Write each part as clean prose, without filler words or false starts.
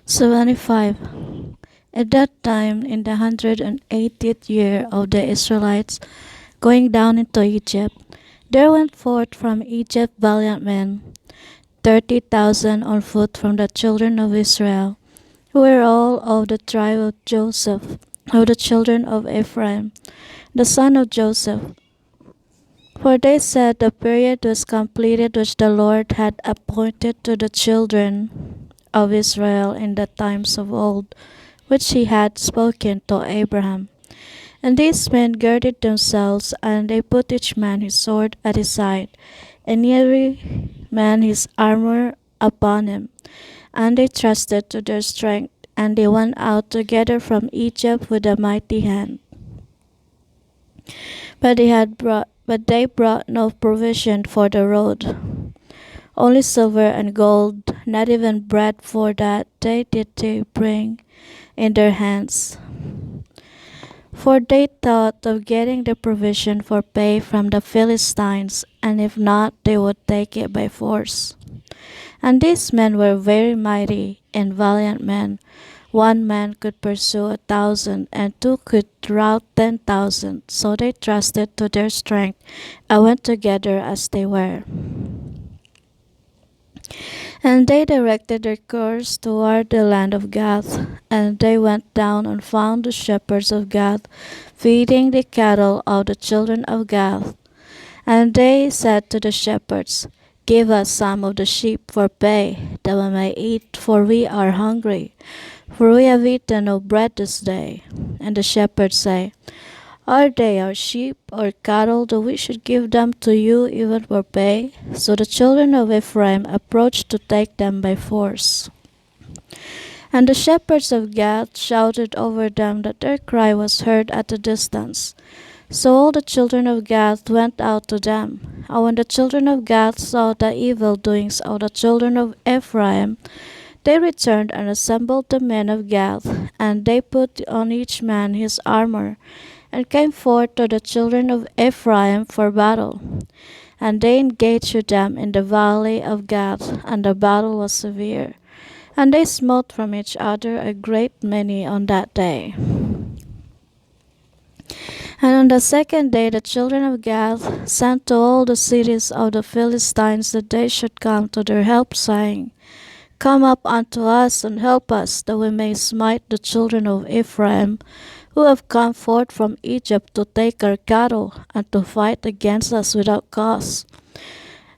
75. At that time, in the 180th year of the Israelites going down into Egypt, there went forth from Egypt valiant men, 30,000 on foot from the children of Israel, who were all of the tribe of Joseph, of the children of Ephraim, the son of Joseph. For they said the period was completed which the Lord had appointed to the children of Israel in the times of old, which he had spoken to Abraham. And these men girded themselves, and they put each man his sword at his side, and every man his armor upon him. And they trusted to their strength, and they went out together from Egypt with a mighty hand. But they brought no provision for the road, only silver and gold, not even bread for that did they bring in their hands. For they thought of getting the provision for pay from the Philistines, and if not, they would take it by force. And these men were very mighty and valiant men. One man could pursue 1,000, and two could rout 10,000. So they trusted to their strength and went together as they were. And they directed their course toward the land of Gath. And they went down and found the shepherds of Gath feeding the cattle of the children of Gath. And they said to the shepherds, Give us some of the sheep for pay, that we may eat, for we are hungry. For we have eaten no bread this day. And the shepherds say, Are they our sheep or cattle that we should give them to you even for pay? So the children of Ephraim approached to take them by force. And the shepherds of Gath shouted over them that their cry was heard at a distance. So all the children of Gath went out to them. And when the children of Gath saw the evil doings of the children of Ephraim, they returned and assembled the men of Gath, and they put on each man his armor, and came forth to the children of Ephraim for battle. And they engaged with them in the valley of Gath, and the battle was severe. And they smote from each other a great many on that day. And on the second day the children of Gath sent to all the cities of the Philistines that they should come to their help, saying, Come up unto us and help us, that we may smite the children of Ephraim, who have come forth from Egypt to take our cattle, and to fight against us without cause.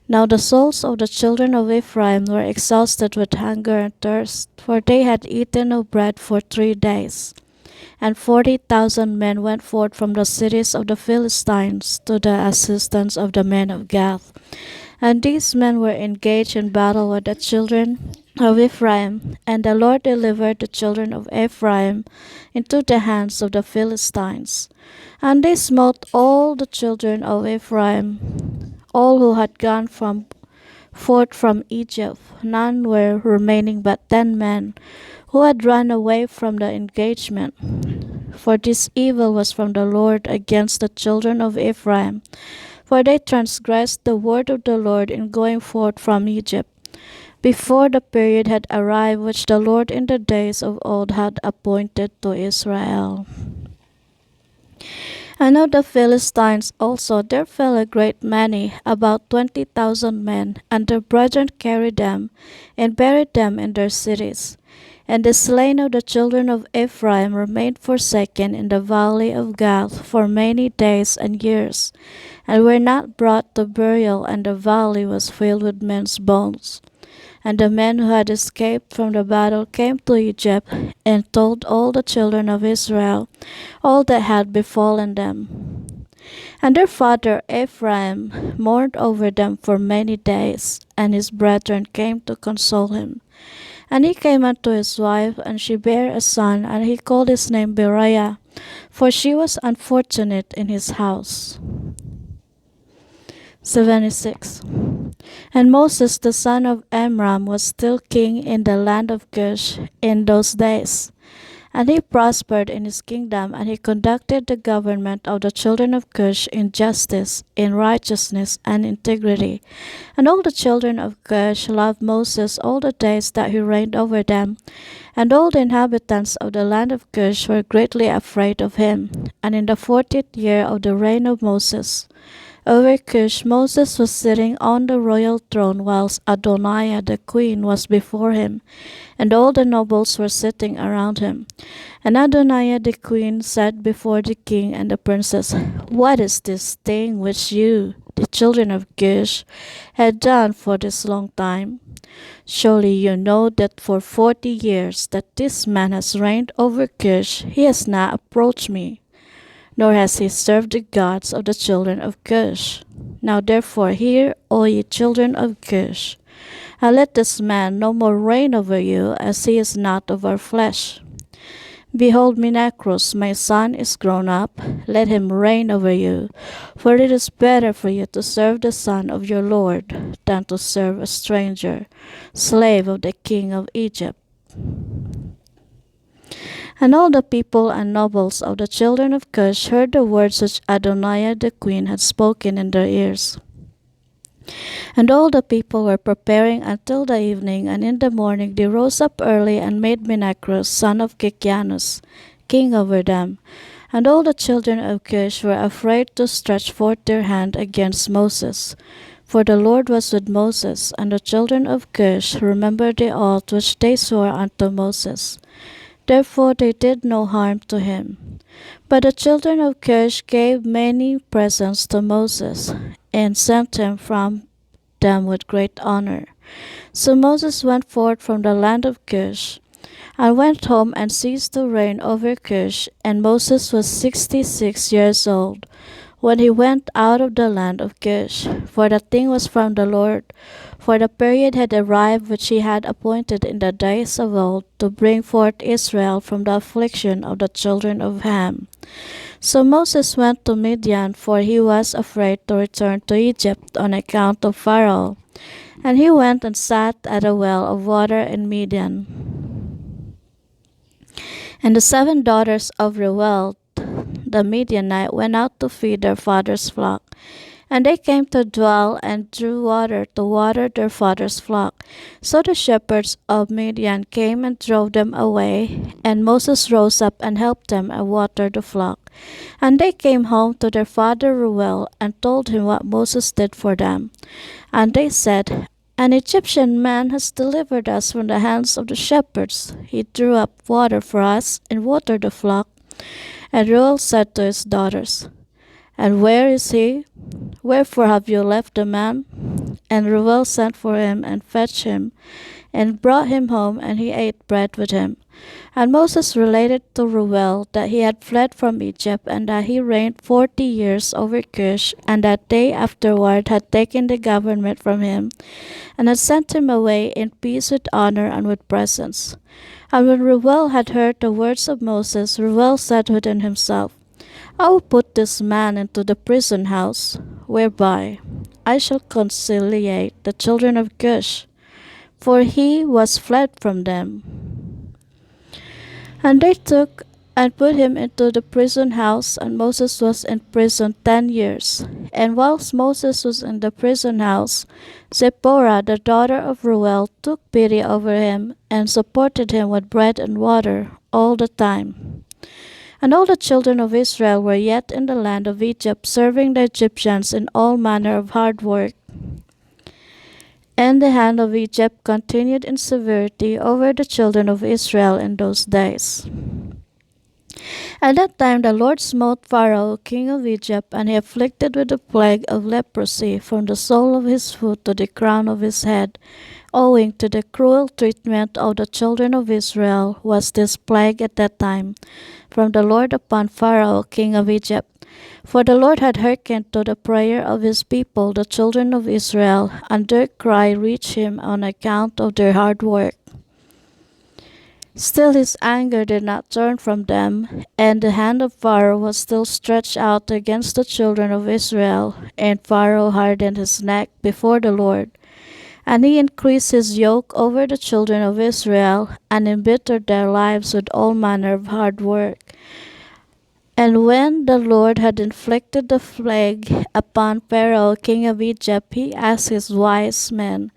Now the souls of the children of Ephraim were exhausted with hunger and thirst, for they had eaten no bread for 3 days. And 40,000 men went forth from the cities of the Philistines to the assistance of the men of Gath. And these men were engaged in battle with the children of Ephraim, and the Lord delivered the children of Ephraim into the hands of the Philistines. And they smote all the children of Ephraim, all who had gone forth from Egypt. None were remaining but 10 men, who had run away from the engagement. For this evil was from the Lord against the children of Ephraim, for they transgressed the word of the Lord in going forth from Egypt, before the period had arrived which the Lord in the days of old had appointed to Israel. And of the Philistines also there fell a great many, about 20,000 men, and their brethren carried them, and buried them in their cities. And the slain of the children of Ephraim remained forsaken in the valley of Gath for many days and years, and were not brought to burial, and the valley was filled with men's bones. And the men who had escaped from the battle came to Egypt, and told all the children of Israel all that had befallen them. And their father Ephraim mourned over them for many days, and his brethren came to console him. And he came unto his wife, and she bare a son, and he called his name Beriah, for she was unfortunate in his house. 76. And Moses the son of Amram was still king in the land of Cush in those days. And he prospered in his kingdom, and he conducted the government of the children of Cush in justice, in righteousness, and integrity. And all the children of Cush loved Moses all the days that he reigned over them. And all the inhabitants of the land of Cush were greatly afraid of him. And in the 40th year of the reign of Moses, over Cush, Moses was sitting on the royal throne, whilst Adoniah the queen was before him, and all the nobles were sitting around him. And Adoniah the queen said before the king and the princess, "What is this thing which you, the children of Cush, had done for this long time? Surely you know that for 40 years that this man has reigned over Cush, he has not approached me, nor has he served the gods of the children of Cush. Now therefore hear, O ye children of Cush, and let this man no more reign over you, as he is not of our flesh. Behold, Menacrus, my son, is grown up. Let him reign over you. For it is better for you to serve the son of your Lord than to serve a stranger, slave of the king of Egypt." And all the people and nobles of the children of Cush heard the words which Adoniah the queen had spoken in their ears. And all the people were preparing until the evening, and in the morning they rose up early and made Menacrus, son of Kikianus, king over them. And all the children of Cush were afraid to stretch forth their hand against Moses. For the Lord was with Moses, and the children of Cush remembered the oath which they swore unto Moses. Therefore they did no harm to him. But the children of Cush gave many presents to Moses, and sent him from them with great honor. So Moses went forth from the land of Cush, and went home and ceased to reign over Cush, and Moses was 66 years old when he went out of the land of Cush. For the thing was from the Lord, for the period had arrived which he had appointed in the days of old, to bring forth Israel from the affliction of the children of Ham. So Moses went to Midian, for he was afraid to return to Egypt on account of Pharaoh. And he went and sat at a well of water in Midian. And the 7 daughters of Reuel the Midianite went out to feed their father's flock. And they came to dwell and drew water to water their father's flock. So the shepherds of Midian came and drove them away, and Moses rose up and helped them and watered the flock. And they came home to their father Reuel, and told him what Moses did for them. And they said, "An Egyptian man has delivered us from the hands of the shepherds. He drew up water for us and watered the flock." And Reuel said to his daughters, "And where is he? Wherefore have you left the man?" And Reuel sent for him and fetched him, and brought him home, and he ate bread with him. And Moses related to Reuel that he had fled from Egypt, and that he reigned 40 years over Cush, and that they afterward had taken the government from him, and had sent him away in peace with honor and with presents. And when Reuel had heard the words of Moses, Reuel said within himself, "I will put this man into the prison house, whereby I shall conciliate the children of Cush, for he was fled from them." And they took and put him into the prison house, and Moses was in prison 10 years. And whilst Moses was in the prison house, Zipporah, the daughter of Reuel, took pity over him, and supported him with bread and water all the time. And all the children of Israel were yet in the land of Egypt, serving the Egyptians in all manner of hard work. And the hand of Egypt continued in severity over the children of Israel in those days. At that time the Lord smote Pharaoh, king of Egypt, and he afflicted with the plague of leprosy from the sole of his foot to the crown of his head. Owing to the cruel treatment of the children of Israel was this plague at that time from the Lord upon Pharaoh, king of Egypt. For the Lord had hearkened to the prayer of his people, the children of Israel, and their cry reached him on account of their hard work. Still his anger did not turn from them, and the hand of Pharaoh was still stretched out against the children of Israel, and Pharaoh hardened his neck before the Lord. And he increased his yoke over the children of Israel, and embittered their lives with all manner of hard work. And when the Lord had inflicted the plague upon Pharaoh king of Egypt, he asked his wise men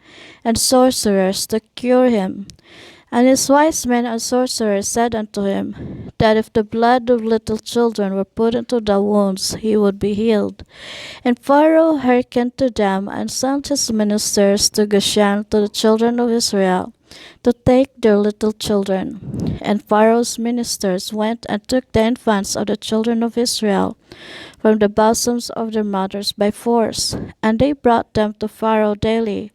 and sorcerers to cure him. And his wise men and sorcerers said unto him, that if the blood of little children were put into the wounds, he would be healed. And Pharaoh hearkened to them, and sent his ministers to Goshen to the children of Israel, to take their little children. And Pharaoh's ministers went and took the infants of the children of Israel from the bosoms of their mothers by force, and they brought them to Pharaoh daily,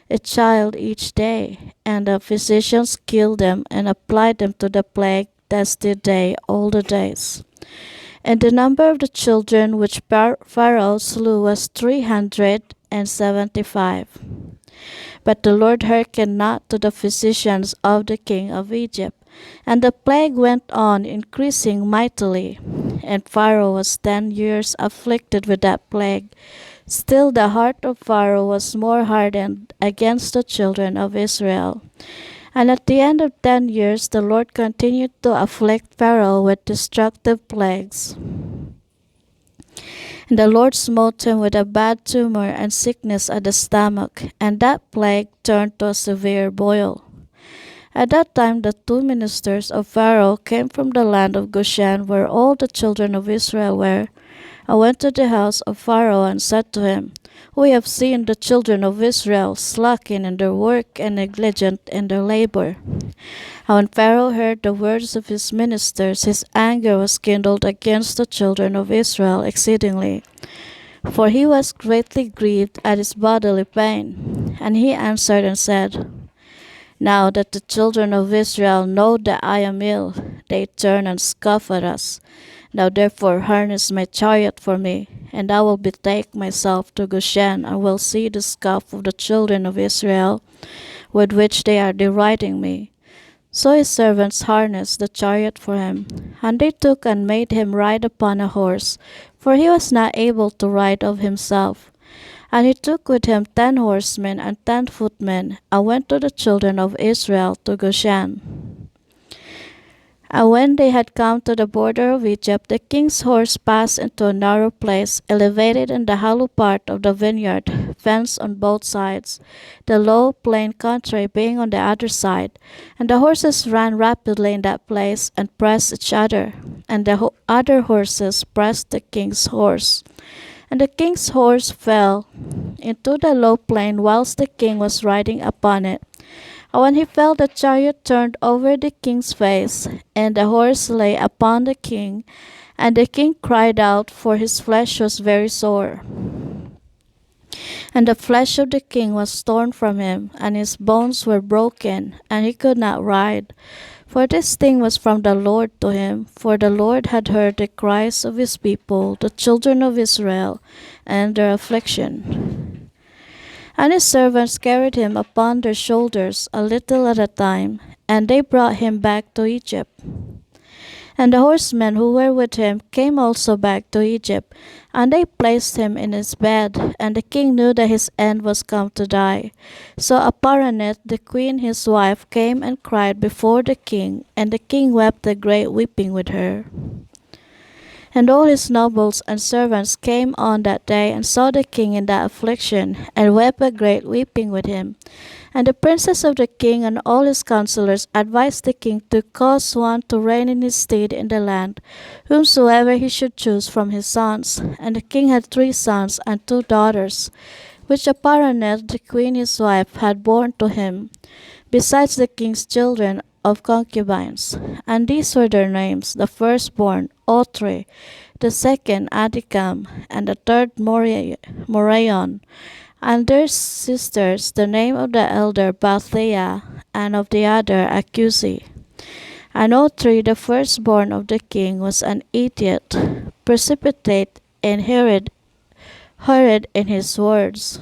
a child each day. And the physicians killed them and applied them to the plague, thus did they all the days. And the number of the children which Pharaoh slew was 375. But the Lord hearkened not to the physicians of the king of Egypt. And the plague went on increasing mightily. And Pharaoh was 10 years afflicted with that plague. Still the heart of Pharaoh was more hardened against the children of Israel. And at the end of 10 years the Lord continued to afflict Pharaoh with destructive plagues. And the Lord smote him with a bad tumor and sickness at the stomach, and that plague turned to a severe boil. At that time the two ministers of Pharaoh came from the land of Goshen, where all the children of Israel were. I went to the house of Pharaoh and said to him, We have seen the children of Israel slacking in their work and negligent in their labor. And when Pharaoh heard the words of his ministers, his anger was kindled against the children of Israel exceedingly, for he was greatly grieved at his bodily pain. And he answered and said, Now that the children of Israel know that I am ill, they turn and scoff at us. Now therefore harness my chariot for me, and I will betake myself to Goshen, and will see the scoff of the children of Israel, with which they are deriding me. So his servants harnessed the chariot for him, and they took and made him ride upon a horse, for he was not able to ride of himself. And he took with him 10 horsemen and 10 footmen, and went to the children of Israel to Goshen. And when they had come to the border of Egypt, the king's horse passed into a narrow place, elevated in the hollow part of the vineyard, fenced on both sides, the low plain country being on the other side. And the horses ran rapidly in that place, and pressed each other, and the other horses pressed the king's horse. And the king's horse fell into the low plain whilst the king was riding upon it. And when he fell, the chariot turned over the king's face, and the horse lay upon the king. And the king cried out, for his flesh was very sore. And the flesh of the king was torn from him, and his bones were broken, and he could not ride. For this thing was from the Lord to him, for the Lord had heard the cries of his people, the children of Israel, and their affliction. And his servants carried him upon their shoulders a little at a time, and they brought him back to Egypt. And the horsemen who were with him came also back to Egypt, and they placed him in his bed, and the king knew that his end was come to die. So Aparanet, the queen his wife, came and cried before the king, and the king wept a great weeping with her. And all his nobles and servants came on that day, and saw the king in that affliction, and wept a great weeping with him. And the princes of the king and all his counselors advised the king to cause one to reign in his stead in the land, whomsoever he should choose from his sons. And the king had 3 sons and 2 daughters, which Aparanet, the queen his wife, had borne to him, besides the king's children of concubines. And these were their names: the firstborn, Otre; the second, Adikam; and the third, Morayon. And their sisters, the name of the elder Bathea, and of the other Acusi. And Otre, the firstborn of the king, was an idiot, precipitate, and hurried in his words.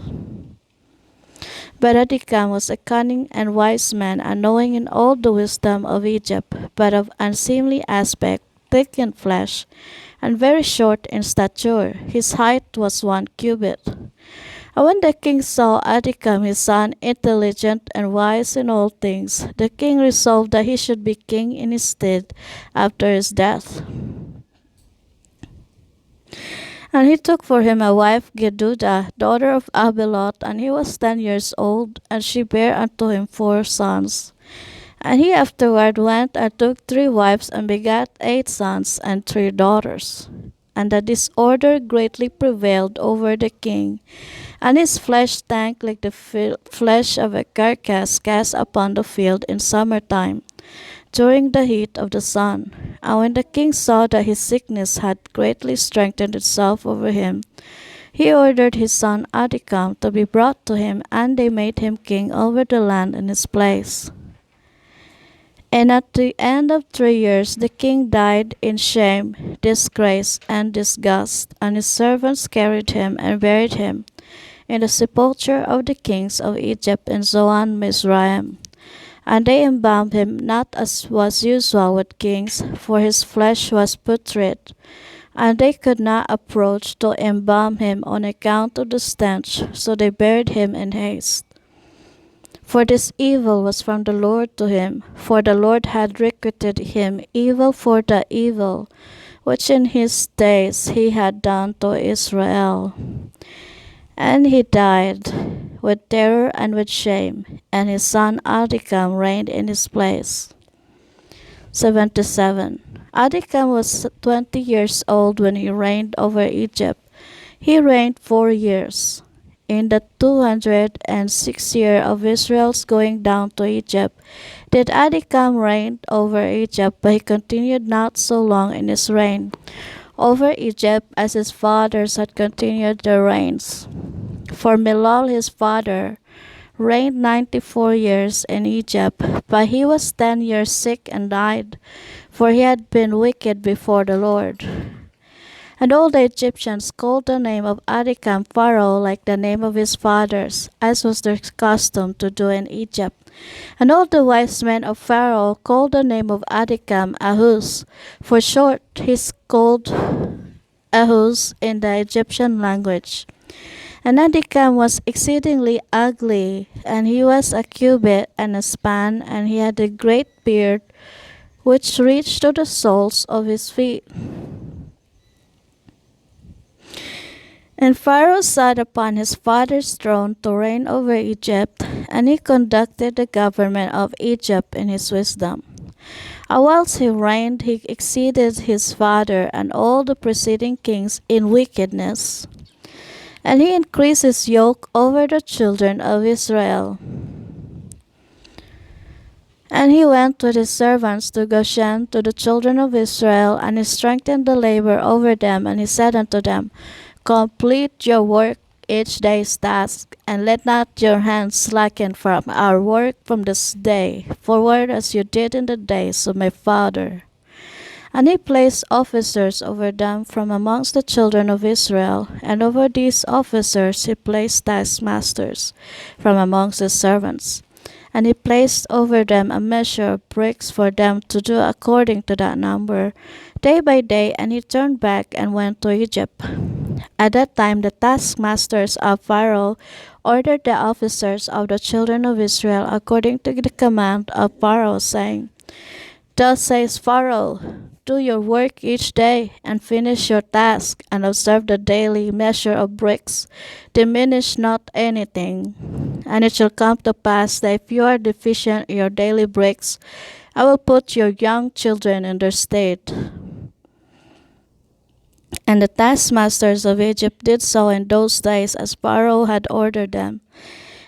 But Adikam was a cunning and wise man, and knowing in all the wisdom of Egypt, but of unseemly aspect, thick in flesh, and very short in stature. His height was 1 cubit. And when the king saw Adikam his son intelligent and wise in all things, the king resolved that he should be king in his stead after his death. And he took for him a wife Gedudah, daughter of Abelot, and he was 10 years old, and she bare unto him 4 sons. And he afterward went and took 3 wives, and begat 8 sons and 3 daughters. And the disorder greatly prevailed over the king, and his flesh stank like the flesh of a carcass cast upon the field in summer time, during the heat of the sun. And when the king saw that his sickness had greatly strengthened itself over him, he ordered his son Adikam to be brought to him, and they made him king over the land in his place. And at the end of 3 years the king died in shame, disgrace, and disgust, and his servants carried him and buried him in the sepulchre of the kings of Egypt in Zoan Mizraim. And they embalmed him not as was usual with kings, for his flesh was putrid, and they could not approach to embalm him on account of the stench, so they buried him in haste. For this evil was from the Lord to him, for the Lord had requited him evil for the evil which in his days he had done to Israel. And he died with terror and with shame, and his son Adikam reigned in his place. 77. Adikam was 20 years old when he reigned over Egypt. He reigned 4 years. In the 206th year of Israel's going down to Egypt, did Adikam reign over Egypt, but he continued not so long in his reign over Egypt as his fathers had continued their reigns. For Milol his father reigned 94 years in Egypt, but he was 10 years sick and died, for he had been wicked before the Lord. And all the Egyptians called the name of Adikam Pharaoh like the name of his fathers, as was their custom to do in Egypt. And all the wise men of Pharaoh called the name of Adikam Ahuz. For short he is called Ahuz in the Egyptian language. And Adikam was exceedingly ugly, and he was a cubit and a span, and he had a great beard which reached to the soles of his feet. And Pharaoh sat upon his father's throne to reign over Egypt, and he conducted the government of Egypt in his wisdom. And whilst he reigned, he exceeded his father and all the preceding kings in wickedness. And he increased his yoke over the children of Israel. And he went with his servants to Goshen to the children of Israel, and he strengthened the labor over them, and he said unto them, Complete your work each day's task, and let not your hands slacken from our work from this day forward, as you did in the days of my father. And he placed officers over them from amongst the children of Israel, and over these officers he placed taskmasters from amongst his servants. And he placed over them a measure of bricks for them to do according to that number, day by day, and he turned back and went to Egypt. At that time the taskmasters of Pharaoh ordered the officers of the children of Israel according to the command of Pharaoh, saying, Thus says Pharaoh, do your work each day, and finish your task, and observe the daily measure of bricks. Diminish not anything. And it shall come to pass that if you are deficient in your daily bricks, I will put your young children in their stead. And the taskmasters of Egypt did so in those days as Pharaoh had ordered them.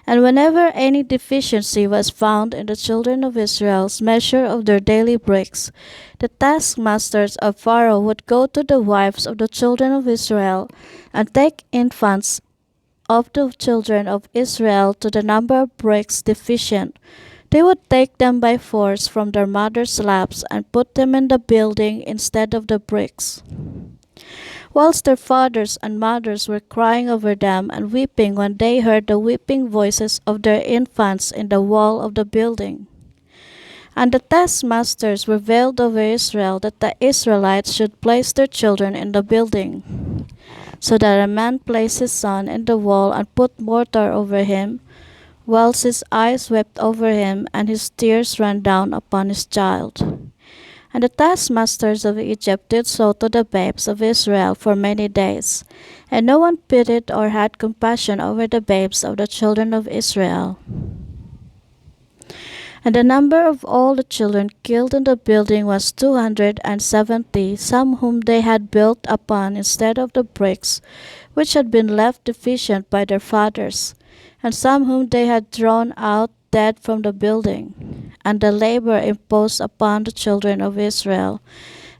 And whenever any deficiency was found in the children of Israel's measure of their daily bricks, the taskmasters of Pharaoh would go to the wives of the children of Israel, and take infants of the children of Israel to the number of bricks deficient. They would take them by force from their mothers' laps, and put them in the building instead of the bricks, whilst their fathers and mothers were crying over them and weeping when they heard the weeping voices of their infants in the wall of the building. And the taskmasters prevailed over Israel that the Israelites should place their children in the building. So that a man placed his son in the wall and put mortar over him, whilst his eyes wept over him, and his tears ran down upon his child. And the taskmasters of Egypt did so to the babes of Israel for many days, and no one pitied or had compassion over the babes of the children of Israel. And the number of all the children killed in the building was 270, some whom they had built upon instead of the bricks, which had been left deficient by their fathers, and some whom they had thrown out dead from the building. And the labor imposed upon the children of Israel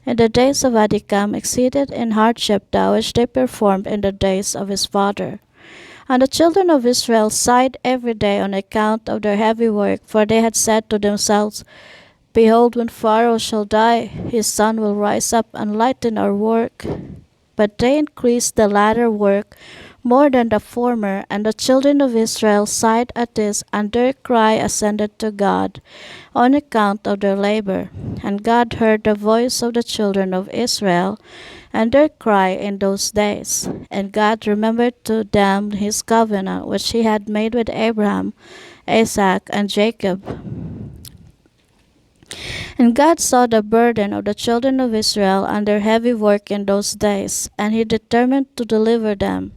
in the days of Adikam exceeded in hardship that which they performed in the days of his father. And the children of Israel sighed every day on account of their heavy work, for they had said to themselves, Behold, when Pharaoh shall die, his son will rise up and lighten our work. But they increased the latter work more than the former, and the children of Israel sighed at this, and their cry ascended to God on account of their labor. And God heard the voice of the children of Israel and their cry in those days. And God remembered to them his covenant which he had made with Abraham, Isaac, and Jacob. And God saw the burden of the children of Israel and their heavy work in those days, and he determined to deliver them.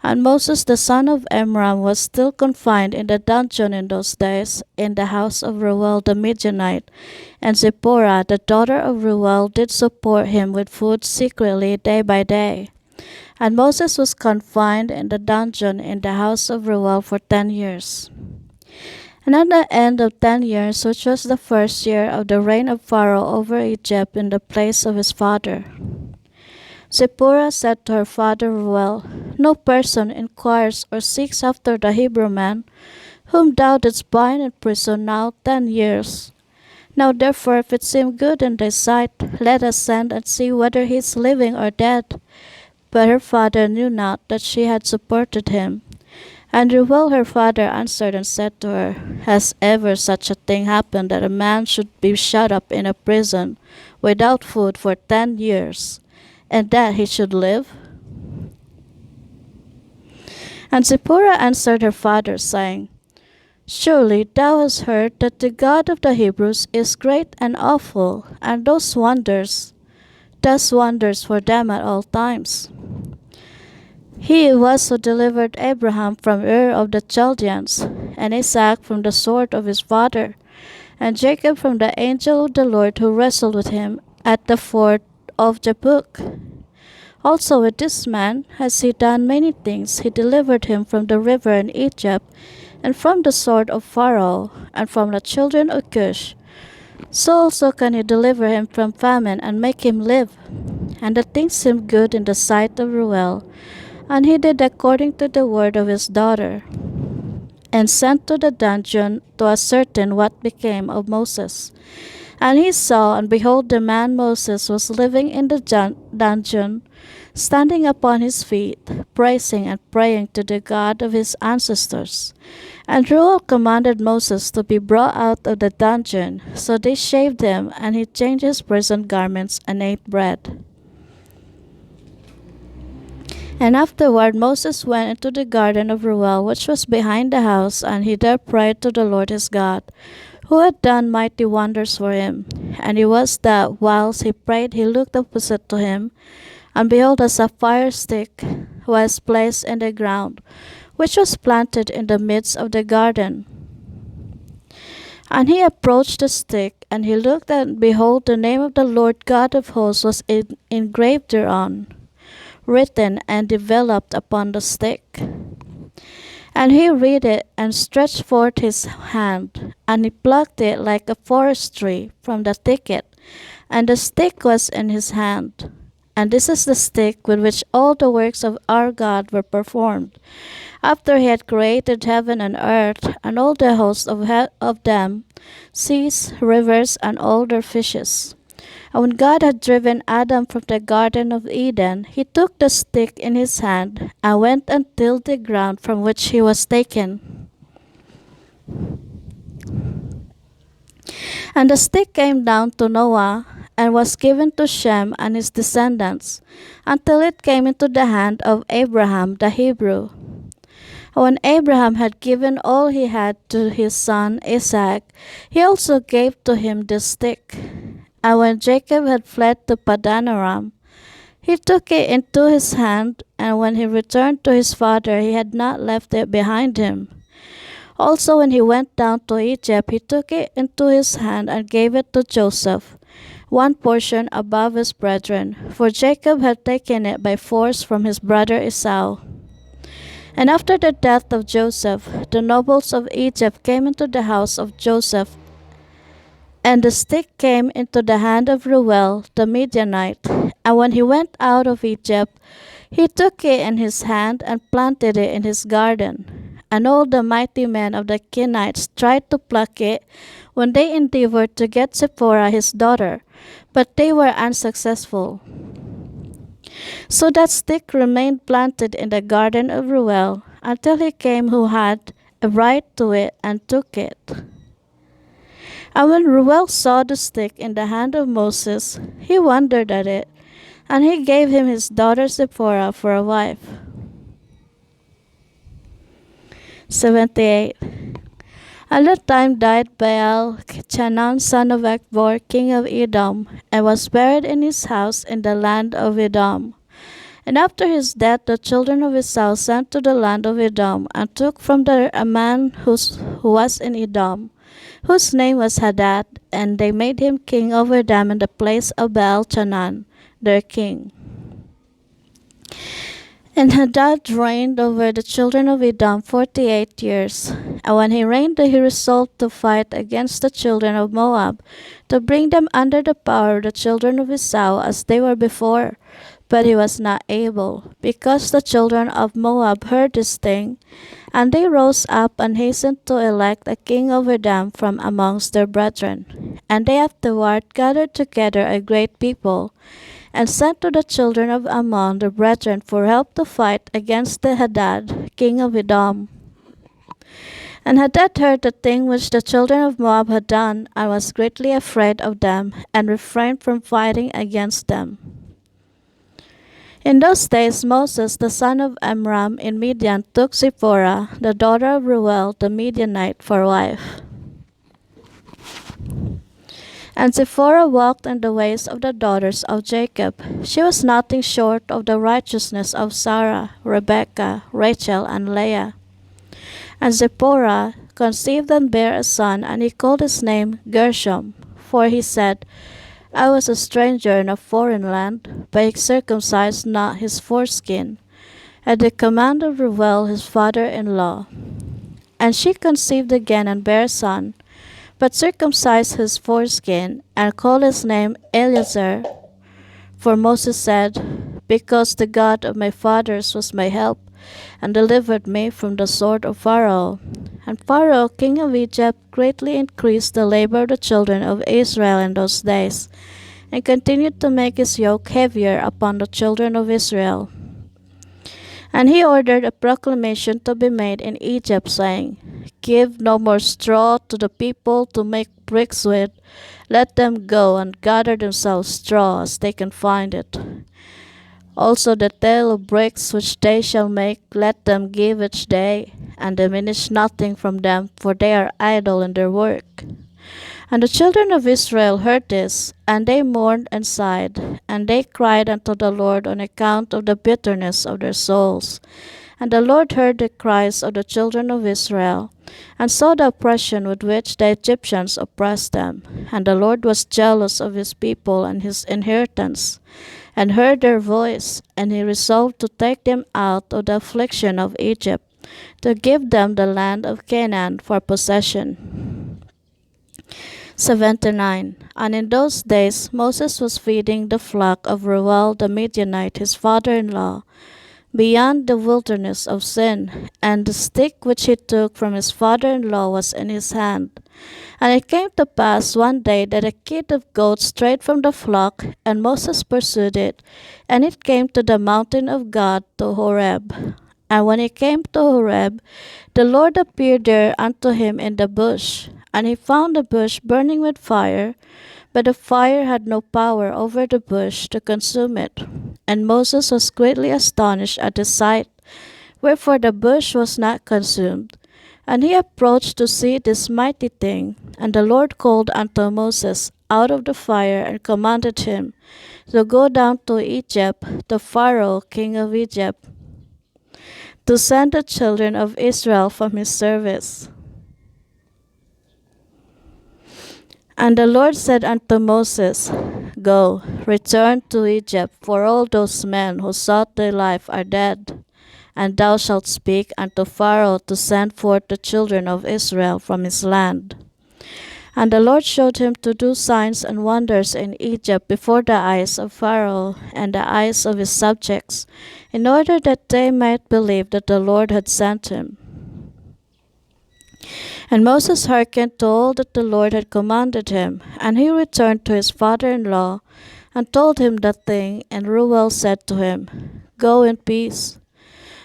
And Moses the son of Amram was still confined in the dungeon in those days, in the house of Reuel the Midianite. And Zipporah the daughter of Reuel did support him with food secretly day by day. And Moses was confined in the dungeon in the house of Reuel for 10 years. And at the end of 10 years, which was the first year of the reign of Pharaoh over Egypt in the place of his father, Zipporah said to her father Reuel, No person inquires or seeks after the Hebrew man, whom thou didst bind in prison now 10 years. Now therefore, if it seem good in thy sight, let us send and see whether he is living or dead. But her father knew not that she had supported him. And Reuel her father answered and said to her, Has ever such a thing happened that a man should be shut up in a prison without food for 10 years, and that he should live? And Zipporah answered her father, saying, Surely thou hast heard that the God of the Hebrews is great and awful, and does wonders for them at all times. He it was who delivered Abraham from Ur of the Chaldeans, and Isaac from the sword of his father, and Jacob from the angel of the Lord who wrestled with him at the ford of Jabbok. Also with this man has he done many things. He delivered him from the river in Egypt, and from the sword of Pharaoh, and from the children of Cush. So also can he deliver him from famine and make him live. And the thing seemed good in the sight of Reuel, and he did according to the word of his daughter, and sent to the dungeon to ascertain what became of Moses. And he saw, and behold, the man Moses was living in the dungeon, standing upon his feet, praising and praying to the God of his ancestors. And Reuel commanded Moses to be brought out of the dungeon. So they shaved him, and he changed his prison garments and ate bread. And afterward Moses went into the garden of Reuel, which was behind the house, and he there prayed to the Lord his God, who had done mighty wonders for him. And it was that whilst he prayed, he looked opposite to him, and behold, a sapphire stick was placed in the ground, which was planted in the midst of the garden. And he approached the stick, and he looked, and behold, the name of the Lord God of hosts was engraved thereon, written and developed upon the stick. And he read it, and stretched forth his hand, and he plucked it like a forest tree from the thicket, and the stick was in his hand. And this is the stick with which all the works of our God were performed, after he had created heaven and earth, and all the hosts of them, seas, rivers, and all their fishes. And when God had driven Adam from the Garden of Eden, he took the stick in his hand, and went and tilled the ground from which he was taken. And the stick came down to Noah, and was given to Shem and his descendants, until it came into the hand of Abraham the Hebrew. When Abraham had given all he had to his son Isaac, he also gave to him the stick. And when Jacob had fled to Padanaram, he took it into his hand, and when he returned to his father, he had not left it behind him. Also, when he went down to Egypt, he took it into his hand and gave it to Joseph, one portion above his brethren, for Jacob had taken it by force from his brother Esau. And after the death of Joseph, the nobles of Egypt came into the house of Joseph, and the stick came into the hand of Reuel the Midianite. And when he went out of Egypt, he took it in his hand and planted it in his garden. And all the mighty men of the Kenites tried to pluck it when they endeavored to get Zipporah his daughter, but they were unsuccessful. So that stick remained planted in the garden of Reuel until he came who had a right to it and took it. And when Reuel saw the stick in the hand of Moses, he wondered at it, and he gave him his daughter Zipporah for a wife. 78. At that time died Baal Chanan son of Akbor, king of Edom, and was buried in his house in the land of Edom. And after his death the children of Esau sent to the land of Edom, and took from there a man who was in Edom, whose name was Hadad, and they made him king over them in the place of Baal Chanan, their king. And Hadad reigned over the children of Edom 48 years. And when he reigned, he resolved to fight against the children of Moab, to bring them under the power of the children of Esau as they were before. But he was not able, because the children of Moab heard this thing, and they rose up and hastened to elect a king over them from amongst their brethren. And they afterward gathered together a great people, and sent to the children of Ammon their brethren for help to fight against the Hadad, king of Edom. And Hadad heard the thing which the children of Moab had done, and was greatly afraid of them, and refrained from fighting against them. In those days Moses the son of Amram in Midian took Zipporah, the daughter of Reuel the Midianite, for wife. And Zipporah walked in the ways of the daughters of Jacob. She was nothing short of the righteousness of Sarah, Rebekah, Rachel, and Leah. And Zipporah conceived and bare a son, and he called his name Gershom, for he said, I was a stranger in a foreign land, but he circumcised not his foreskin, at the command of Reuel his father-in-law. And she conceived again and bare a son, but circumcised his foreskin, and called his name Eleazar. For Moses said, Because the God of my fathers was my help, and delivered me from the sword of Pharaoh. And Pharaoh king of Egypt greatly increased the labor of the children of Israel in those days, and continued to make his yoke heavier upon the children of Israel. And he ordered a proclamation to be made in Egypt, saying, Give no more straw to the people to make bricks with. Let them go and gather themselves straw as they can find it. Also the tale of bricks which they shall make, let them give each day, and diminish nothing from them, for they are idle in their work. And the children of Israel heard this, and they mourned and sighed, and they cried unto the Lord on account of the bitterness of their souls. And the Lord heard the cries of the children of Israel, and saw the oppression with which the Egyptians oppressed them. And the Lord was jealous of his people and his inheritance, and heard their voice, and he resolved to take them out of the affliction of Egypt, to give them the land of Canaan for possession. 79. And in those days Moses was feeding the flock of Reuel the Midianite his father-in-law, beyond the wilderness of Sin, and the stick which he took from his father-in-law was in his hand. And it came to pass one day that a kid of goats strayed from the flock, and Moses pursued it, and it came to the mountain of God, to Horeb. And when he came to Horeb, the Lord appeared there unto him in the bush. And he found the bush burning with fire, but the fire had no power over the bush to consume it. And Moses was greatly astonished at the sight, wherefore the bush was not consumed. And he approached to see this mighty thing. And the Lord called unto Moses out of the fire and commanded him to go down to Egypt, to Pharaoh king of Egypt, to send the children of Israel from his service. And the Lord said unto Moses, Go, return to Egypt, for all those men who sought thy life are dead. And thou shalt speak unto Pharaoh to send forth the children of Israel from his land. And the Lord showed him to do signs and wonders in Egypt before the eyes of Pharaoh and the eyes of his subjects, in order that they might believe that the Lord had sent him. And Moses hearkened to all that the Lord had commanded him, and he returned to his father-in-law, and told him the thing, and Reuel said to him, Go in peace.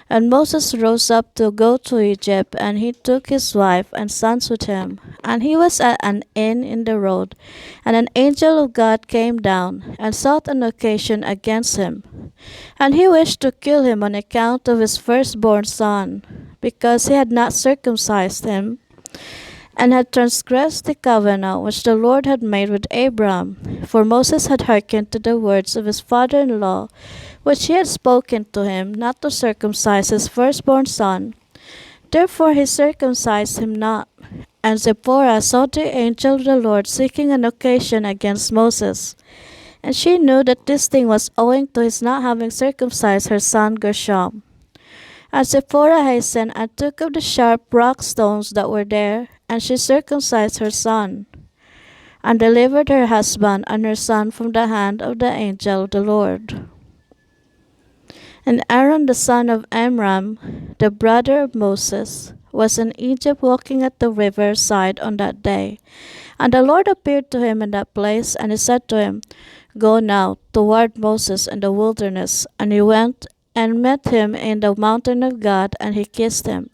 And Moses rose up to go to Egypt, and he took his wife and sons with him. And he was at an inn in the road, and an angel of God came down, and sought an occasion against him. And he wished to kill him on account of his firstborn son, because he had not circumcised him, and had transgressed the covenant which the Lord had made with Abram. For Moses had hearkened to the words of his father-in-law, which he had spoken to him, not to circumcise his firstborn son. Therefore he circumcised him not. And Zipporah saw the angel of the Lord seeking an occasion against Moses. And she knew that this thing was owing to his not having circumcised her son Gershom. And Zipporah hastened and took of the sharp rock stones that were there, and she circumcised her son, and delivered her husband and her son from the hand of the angel of the Lord. And Aaron the son of Amram, the brother of Moses, was in Egypt walking at the river side on that day. And the Lord appeared to him in that place, and he said to him, Go now toward Moses in the wilderness. And he went and met him in the mountain of God, and he kissed him.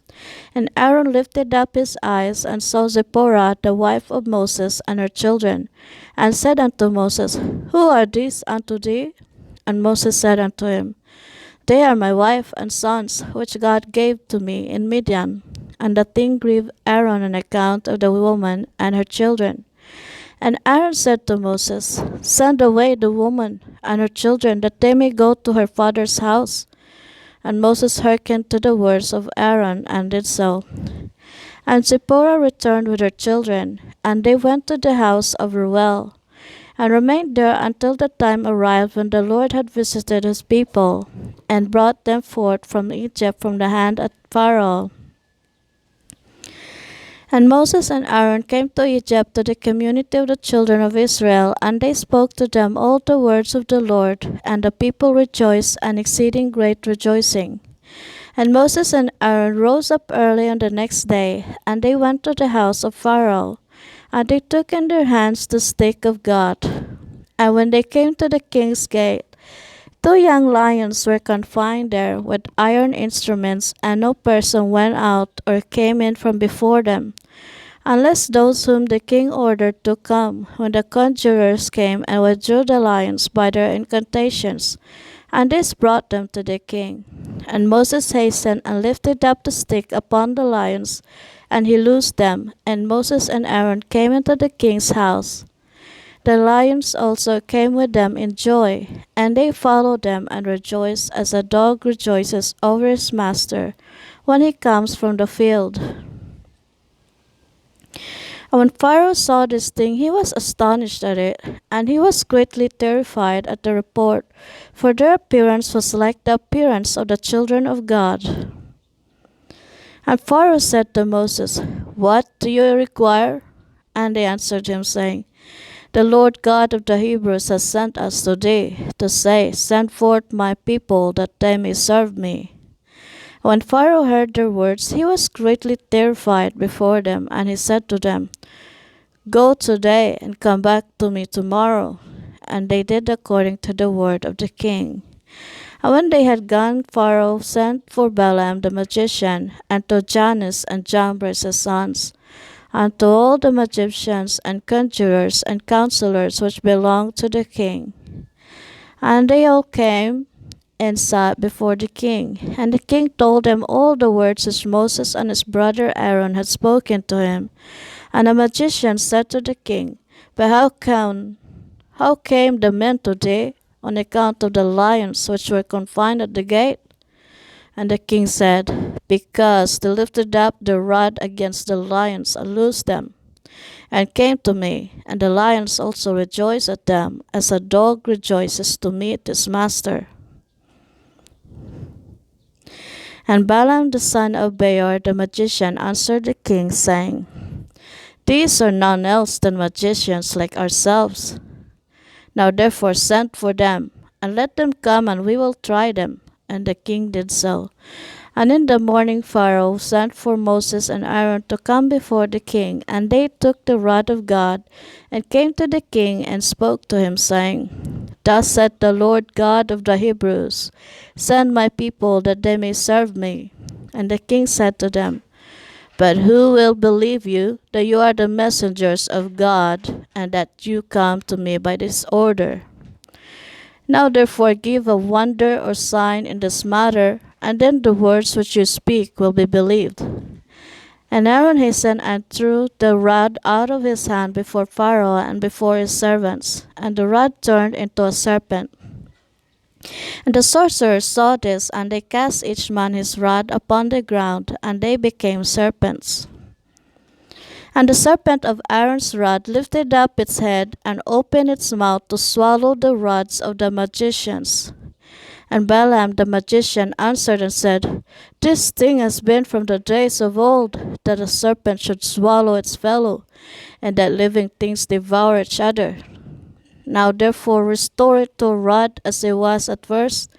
And Aaron lifted up his eyes, and saw Zipporah the wife of Moses and her children, and said unto Moses, Who are these unto thee? And Moses said unto him, They are my wife and sons, which God gave to me in Midian. And the thing grieved Aaron on account of the woman and her children. And Aaron said to Moses, Send away the woman and her children, that they may go to her father's house. And Moses hearkened to the words of Aaron, and did so. And Zipporah returned with her children, and they went to the house of Reuel, and remained there until the time arrived when the Lord had visited his people, and brought them forth from Egypt from the hand of Pharaoh. And Moses and Aaron came to Egypt to the community of the children of Israel, and they spoke to them all the words of the Lord, and the people rejoiced, an exceeding great rejoicing. And Moses and Aaron rose up early on the next day, and they went to the house of Pharaoh, and they took in their hands the stick of God. And when they came to the king's gate, 2 young lions were confined there with iron instruments, and no person went out or came in from before them, unless those whom the king ordered to come, when the conjurers came and withdrew the lions by their incantations. And this brought them to the king. And Moses hastened and lifted up the stick upon the lions, and he loosed them. And Moses and Aaron came into the king's house. The lions also came with them in joy, and they followed them and rejoiced as a dog rejoices over his master when he comes from the field. And when Pharaoh saw this thing, he was astonished at it, and he was greatly terrified at the report, for their appearance was like the appearance of the children of God. And Pharaoh said to Moses, What do you require? And they answered him, saying, The Lord God of the Hebrews has sent us to thee, to say, Send forth my people, that they may serve me. When Pharaoh heard their words, he was greatly terrified before them, and he said to them, Go today, and come back to me tomorrow. And they did according to the word of the king. And when they had gone, Pharaoh sent for Balaam the magician, and to Jannes and Jambres his sons, and to all the magicians and conjurers and counselors which belonged to the king. And they all came and sat before the king. And the king told them all the words which Moses and his brother Aaron had spoken to him. And the magician said to the king, But how came the men today on account of the lions which were confined at the gate? And the king said, Because they lifted up the rod against the lions and loosed them, and came to me, and the lions also rejoiced at them, as a dog rejoices to meet his master. And Balaam the son of Beor the magician answered the king, saying, These are none else than magicians like ourselves. Now therefore send for them, and let them come, and we will try them. And the king did so. And in the morning Pharaoh sent for Moses and Aaron to come before the king, and they took the rod of God, and came to the king, and spoke to him, saying, Thus said the Lord God of the Hebrews, Send my people, that they may serve me. And the king said to them, But who will believe you, that you are the messengers of God, and that you come to me by this order? Now therefore give a wonder or sign in this matter, and then the words which you speak will be believed. And Aaron hastened and threw the rod out of his hand before Pharaoh and before his servants, and the rod turned into a serpent. And the sorcerers saw this, and they cast each man his rod upon the ground, and they became serpents. And the serpent of Aaron's rod lifted up its head, and opened its mouth to swallow the rods of the magicians. And Balaam the magician answered and said, This thing has been from the days of old, that a serpent should swallow its fellow, and that living things devour each other. Now therefore restore it to a rod as it was at first,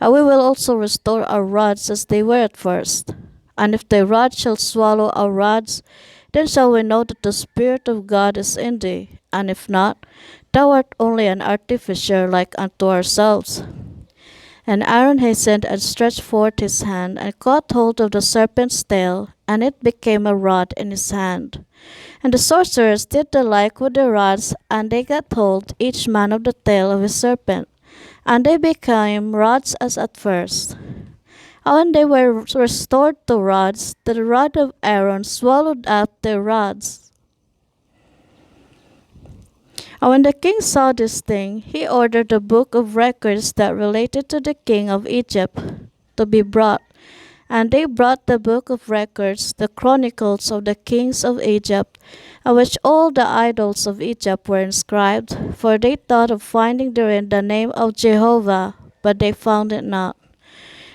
and we will also restore our rods as they were at first. And if the rod shall swallow our rods, then shall we know that the Spirit of God is in thee, and if not, thou art only an artificer like unto ourselves. And Aaron hastened and stretched forth his hand, and caught hold of the serpent's tail, and it became a rod in his hand. And the sorcerers did the like with the rods, and they got hold each man of the tail of his serpent, and they became rods as at first. And when they were restored to rods, the rod of Aaron swallowed up their rods. And when the king saw this thing, he ordered the book of records that related to the king of Egypt to be brought. And they brought the book of records, the chronicles of the kings of Egypt, in which all the idols of Egypt were inscribed, for they thought of finding therein the name of Jehovah, but they found it not.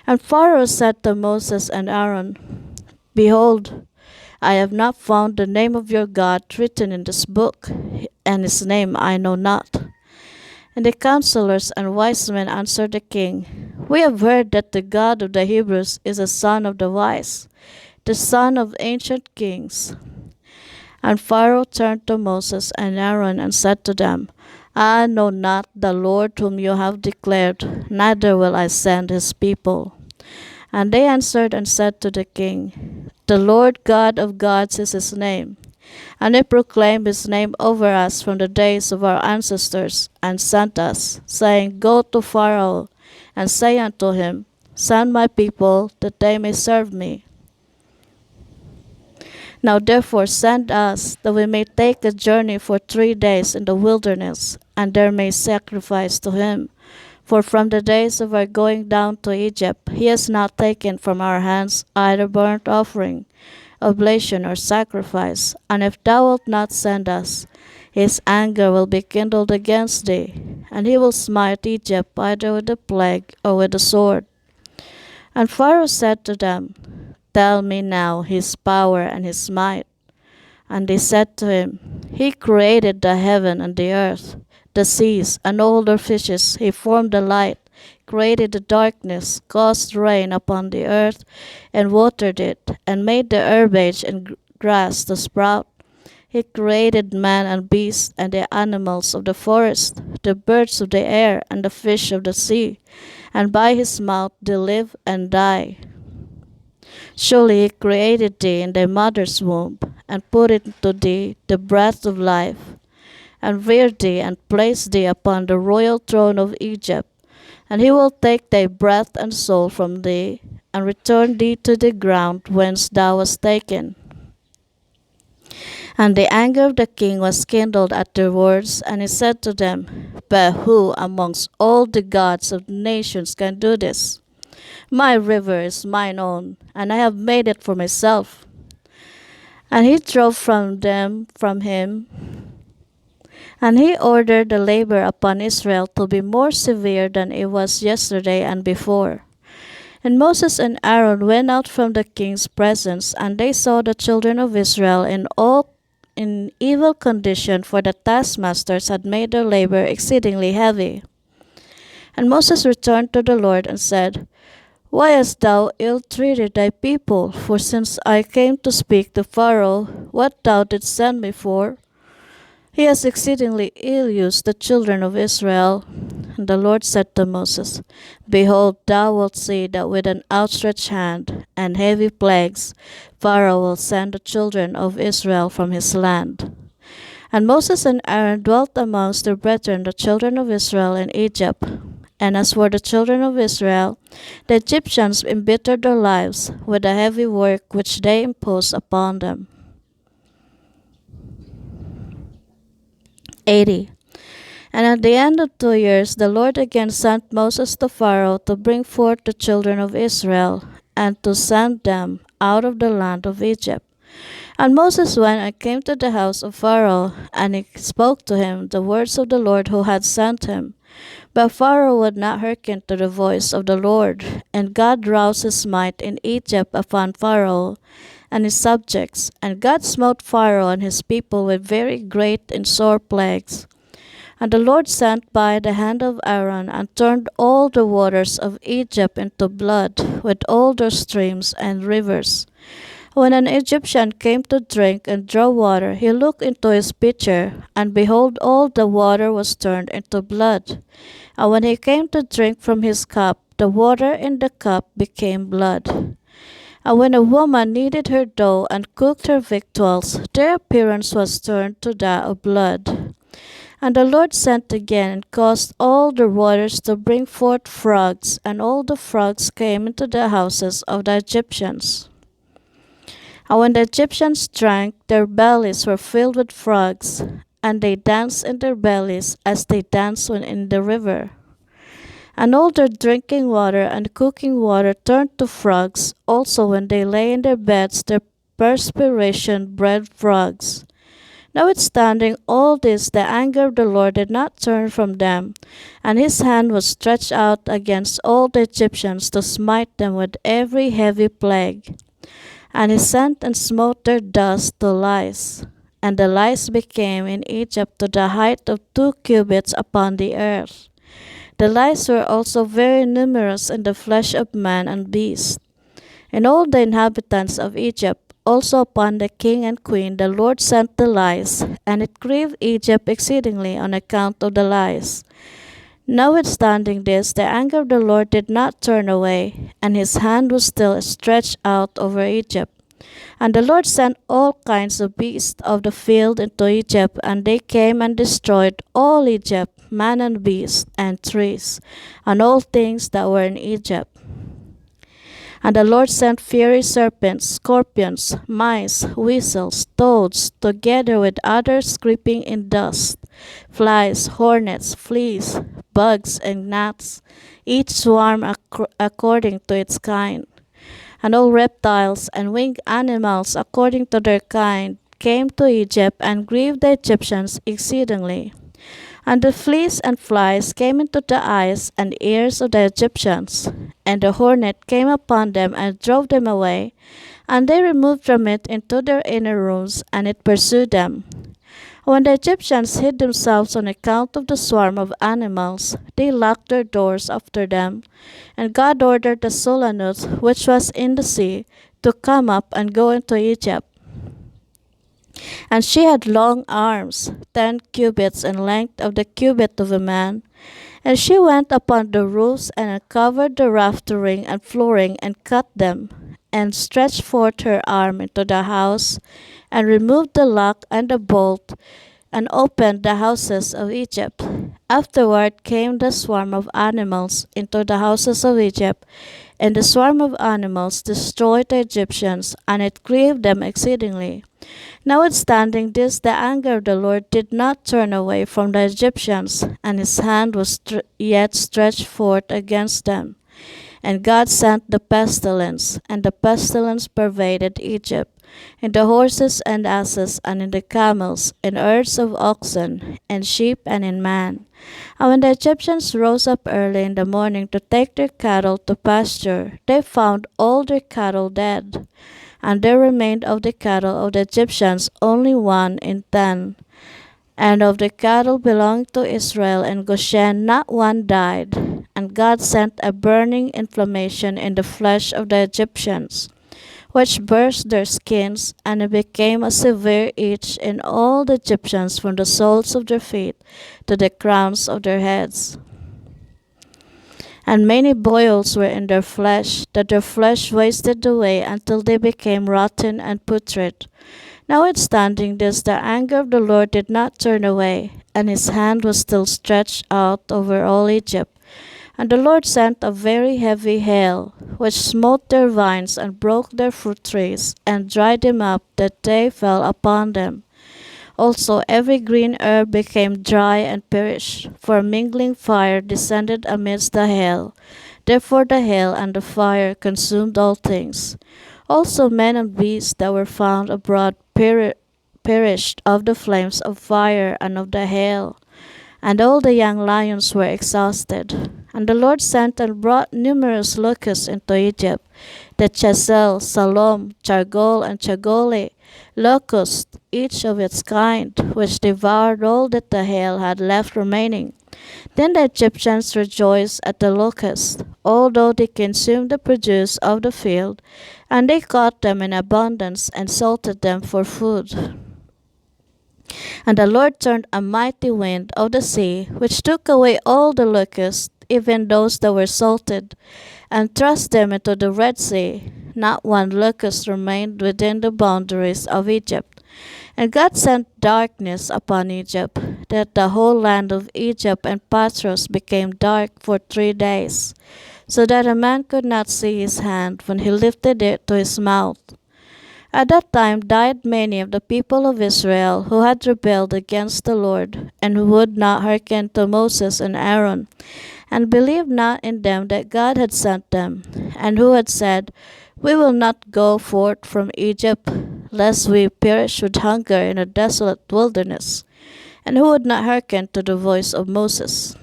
And Pharaoh said to Moses and Aaron, Behold, I have not found the name of your God written in this book, and his name I know not. And the counselors and wise men answered the king, We have heard that the God of the Hebrews is a son of the wise, the son of ancient kings. And Pharaoh turned to Moses and Aaron and said to them, I know not the Lord whom you have declared, neither will I send his people. And they answered and said to the king, The Lord God of gods is his name. And he proclaimed his name over us from the days of our ancestors, and sent us, saying, Go to Pharaoh, and say unto him, Send my people, that they may serve me. Now therefore send us, that we may take a journey for 3 days in the wilderness, and there may sacrifice to him. For from the days of our going down to Egypt, he has not taken from our hands either burnt offering, oblation, or sacrifice. And if thou wilt not send us, his anger will be kindled against thee, and he will smite Egypt either with the plague or with the sword. And Pharaoh said to them, Tell me now his power and his might. And they said to him, He created the heaven and the earth, the seas, and all their fishes. He formed the light, created the darkness, caused rain upon the earth, and watered it, and made the herbage and grass to sprout. He created man and beast, and the animals of the forest, the birds of the air, and the fish of the sea, and by his mouth they live and die. Surely he created thee in thy mother's womb, and put into thee the breath of life, and rear thee, and place thee upon the royal throne of Egypt. And he will take thy breath and soul from thee, and return thee to the ground whence thou wast taken. And the anger of the king was kindled at their words, and he said to them, but who amongst all the gods of the nations can do this? My river is mine own, and I have made it for myself. And he drove from him, and he ordered the labor upon Israel to be more severe than it was yesterday and before. And Moses and Aaron went out from the king's presence, and they saw the children of Israel in evil condition, for the taskmasters had made their labor exceedingly heavy. And Moses returned to the Lord and said, why hast thou ill-treated thy people? For since I came to speak to Pharaoh, what thou didst send me for, he has exceedingly ill used the children of Israel. And the Lord said to Moses, behold, thou wilt see that with an outstretched hand and heavy plagues Pharaoh will send the children of Israel from his land. And Moses and Aaron dwelt amongst their brethren the children of Israel in Egypt. And as for the children of Israel, the Egyptians embittered their lives with the heavy work which they imposed upon them. 80. And at the end of 2 years, the Lord again sent Moses to Pharaoh to bring forth the children of Israel, and to send them out of the land of Egypt. And Moses went and came to the house of Pharaoh, and he spoke to him the words of the Lord who had sent him. But Pharaoh would not hearken to the voice of the Lord, and God roused his might in Egypt upon Pharaoh and his subjects, and God smote Pharaoh and his people with very great and sore plagues. And the Lord sent by the hand of Aaron, and turned all the waters of Egypt into blood, with all their streams and rivers. When an Egyptian came to drink and draw water, he looked into his pitcher, and behold, all the water was turned into blood. And when he came to drink from his cup, the water in the cup became blood. And when a woman kneaded her dough and cooked her victuals, their appearance was turned to that of blood. And the Lord sent again, and caused all the waters to bring forth frogs, and all the frogs came into the houses of the Egyptians. And when the Egyptians drank, their bellies were filled with frogs, and they danced in their bellies as they danced when in the river. And all their drinking water and cooking water turned to frogs. Also when they lay in their beds, their perspiration bred frogs. Notwithstanding all this, the anger of the Lord did not turn from them, and his hand was stretched out against all the Egyptians to smite them with every heavy plague. And he sent and smote their dust to lice, and the lice became in Egypt to the height of 2 cubits upon the earth. The lice were also very numerous in the flesh of man and beast. And all the inhabitants of Egypt, also upon the king and queen, the Lord sent the lice, and it grieved Egypt exceedingly on account of the lice. Notwithstanding this, the anger of the Lord did not turn away, and his hand was still stretched out over Egypt. And the Lord sent all kinds of beasts of the field into Egypt, and they came and destroyed all Egypt, man and beast, and trees, and all things that were in Egypt. And the Lord sent fiery serpents, scorpions, mice, weasels, toads, together with others creeping in dust, flies, hornets, fleas, bugs, and gnats, each swarm according to its kind. And all reptiles and winged animals according to their kind came to Egypt, and grieved the Egyptians exceedingly. And the fleas and flies came into the eyes and ears of the Egyptians, and the hornet came upon them and drove them away, and they removed from it into their inner rooms, and it pursued them. When the Egyptians hid themselves on account of the swarm of animals, they locked their doors after them, and God ordered the Sulanuth, which was in the sea, to come up and go into Egypt. And she had long arms, 10 cubits in length of the cubit of a man. And she went upon the roofs, and uncovered the raftering and flooring, and cut them. and stretched forth her arm into the house, and removed the lock and the bolt, and opened the houses of Egypt. Afterward came the swarm of animals into the houses of Egypt, and the swarm of animals destroyed the Egyptians, and it grieved them exceedingly. Notwithstanding this, the anger of the Lord did not turn away from the Egyptians, and his hand was yet stretched forth against them. And God sent the pestilence, and the pestilence pervaded Egypt, in the horses and asses, and in the camels, in herds of oxen, and sheep, and in man. And when the Egyptians rose up early in the morning to take their cattle to pasture, they found all their cattle dead. And there remained of the cattle of the Egyptians only 1 in 10. And of the cattle belonging to Israel and Goshen not one died. And God sent a burning inflammation in the flesh of the Egyptians, which burst their skins, and it became a severe itch in all the Egyptians from the soles of their feet to the crowns of their heads. And many boils were in their flesh, that their flesh wasted away until they became rotten and putrid. Notwithstanding this, the anger of the Lord did not turn away, and his hand was still stretched out over all Egypt. And the Lord sent a very heavy hail, which smote their vines and broke their fruit trees, and dried them up, that they fell upon them. Also every green herb became dry and perished, for a mingling fire descended amidst the hail. Therefore the hail and the fire consumed all things. Also men and beasts that were found abroad perished of the flames of fire and of the hail. And all the young lions were exhausted. And the Lord sent and brought numerous locusts into Egypt, the Chesel, Salom, Chargol, and Chagole, locusts, each of its kind, which devoured all that the hail had left remaining. Then the Egyptians rejoiced at the locusts, although they consumed the produce of the field, and they caught them in abundance and salted them for food. And the Lord turned a mighty wind of the sea, which took away all the locusts, even those that were salted, and thrust them into the Red Sea. Not one locust remained within the boundaries of Egypt. And God sent darkness upon Egypt, that the whole land of Egypt and Patros became dark for 3 days, so that a man could not see his hand when he lifted it to his mouth. At that time died many of the people of Israel who had rebelled against the Lord, and who would not hearken to Moses and Aaron, and believed not in them that God had sent them, and who had said, We will not go forth from Egypt, lest we perish with hunger in a desolate wilderness, and who would not hearken to the voice of Moses.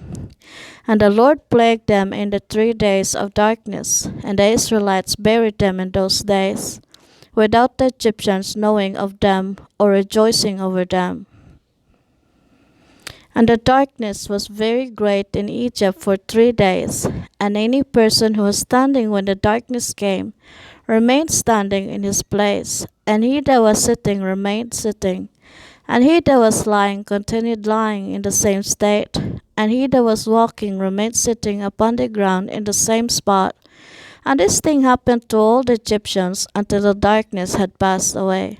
And the Lord plagued them in the 3 days of darkness, and the Israelites buried them in those days, without the Egyptians knowing of them or rejoicing over them. And the darkness was very great in Egypt for 3 days, and any person who was standing when the darkness came remained standing in his place, and he that was sitting remained sitting, and he that was lying continued lying in the same state, and he that was walking remained sitting upon the ground in the same spot. And this thing happened to all the Egyptians until the darkness had passed away.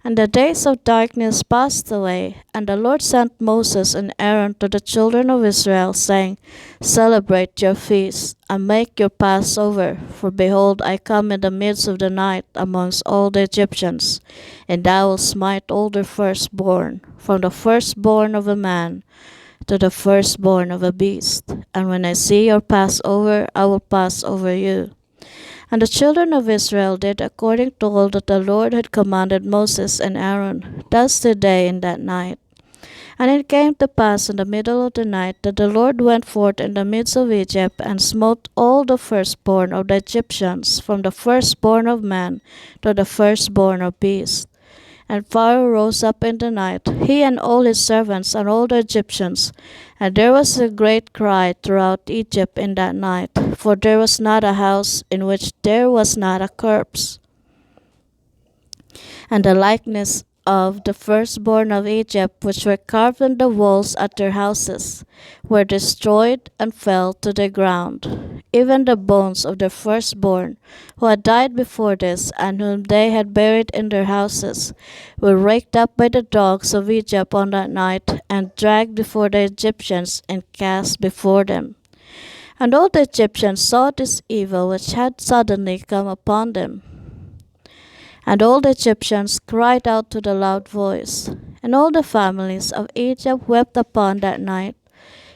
And the days of darkness passed away, and the Lord sent Moses and Aaron to the children of Israel, saying, Celebrate your feast, and make your Passover, for behold, I come in the midst of the night amongst all the Egyptians, and I will smite all the firstborn, from the firstborn of a man to the firstborn of a beast. And when I see your Passover, I will pass over you. And the children of Israel did according to all that the Lord had commanded Moses and Aaron. Thus did they in that night. And it came to pass in the middle of the night that the Lord went forth in the midst of Egypt, and smote all the firstborn of the Egyptians, from the firstborn of man to the firstborn of beast. And Pharaoh rose up in the night, he and all his servants and all the Egyptians. And there was a great cry throughout Egypt in that night, for there was not a house in which there was not a corpse. And the likeness of the firstborn of Egypt, which were carved on the walls at their houses, were destroyed and fell to the ground. Even the bones of the firstborn who had died before this, and whom they had buried in their houses, were raked up by the dogs of Egypt on that night, and dragged before the Egyptians, and cast before them. And all the Egyptians saw this evil which had suddenly come upon them. And all the Egyptians cried out with a loud voice. And all the families of Egypt wept upon that night,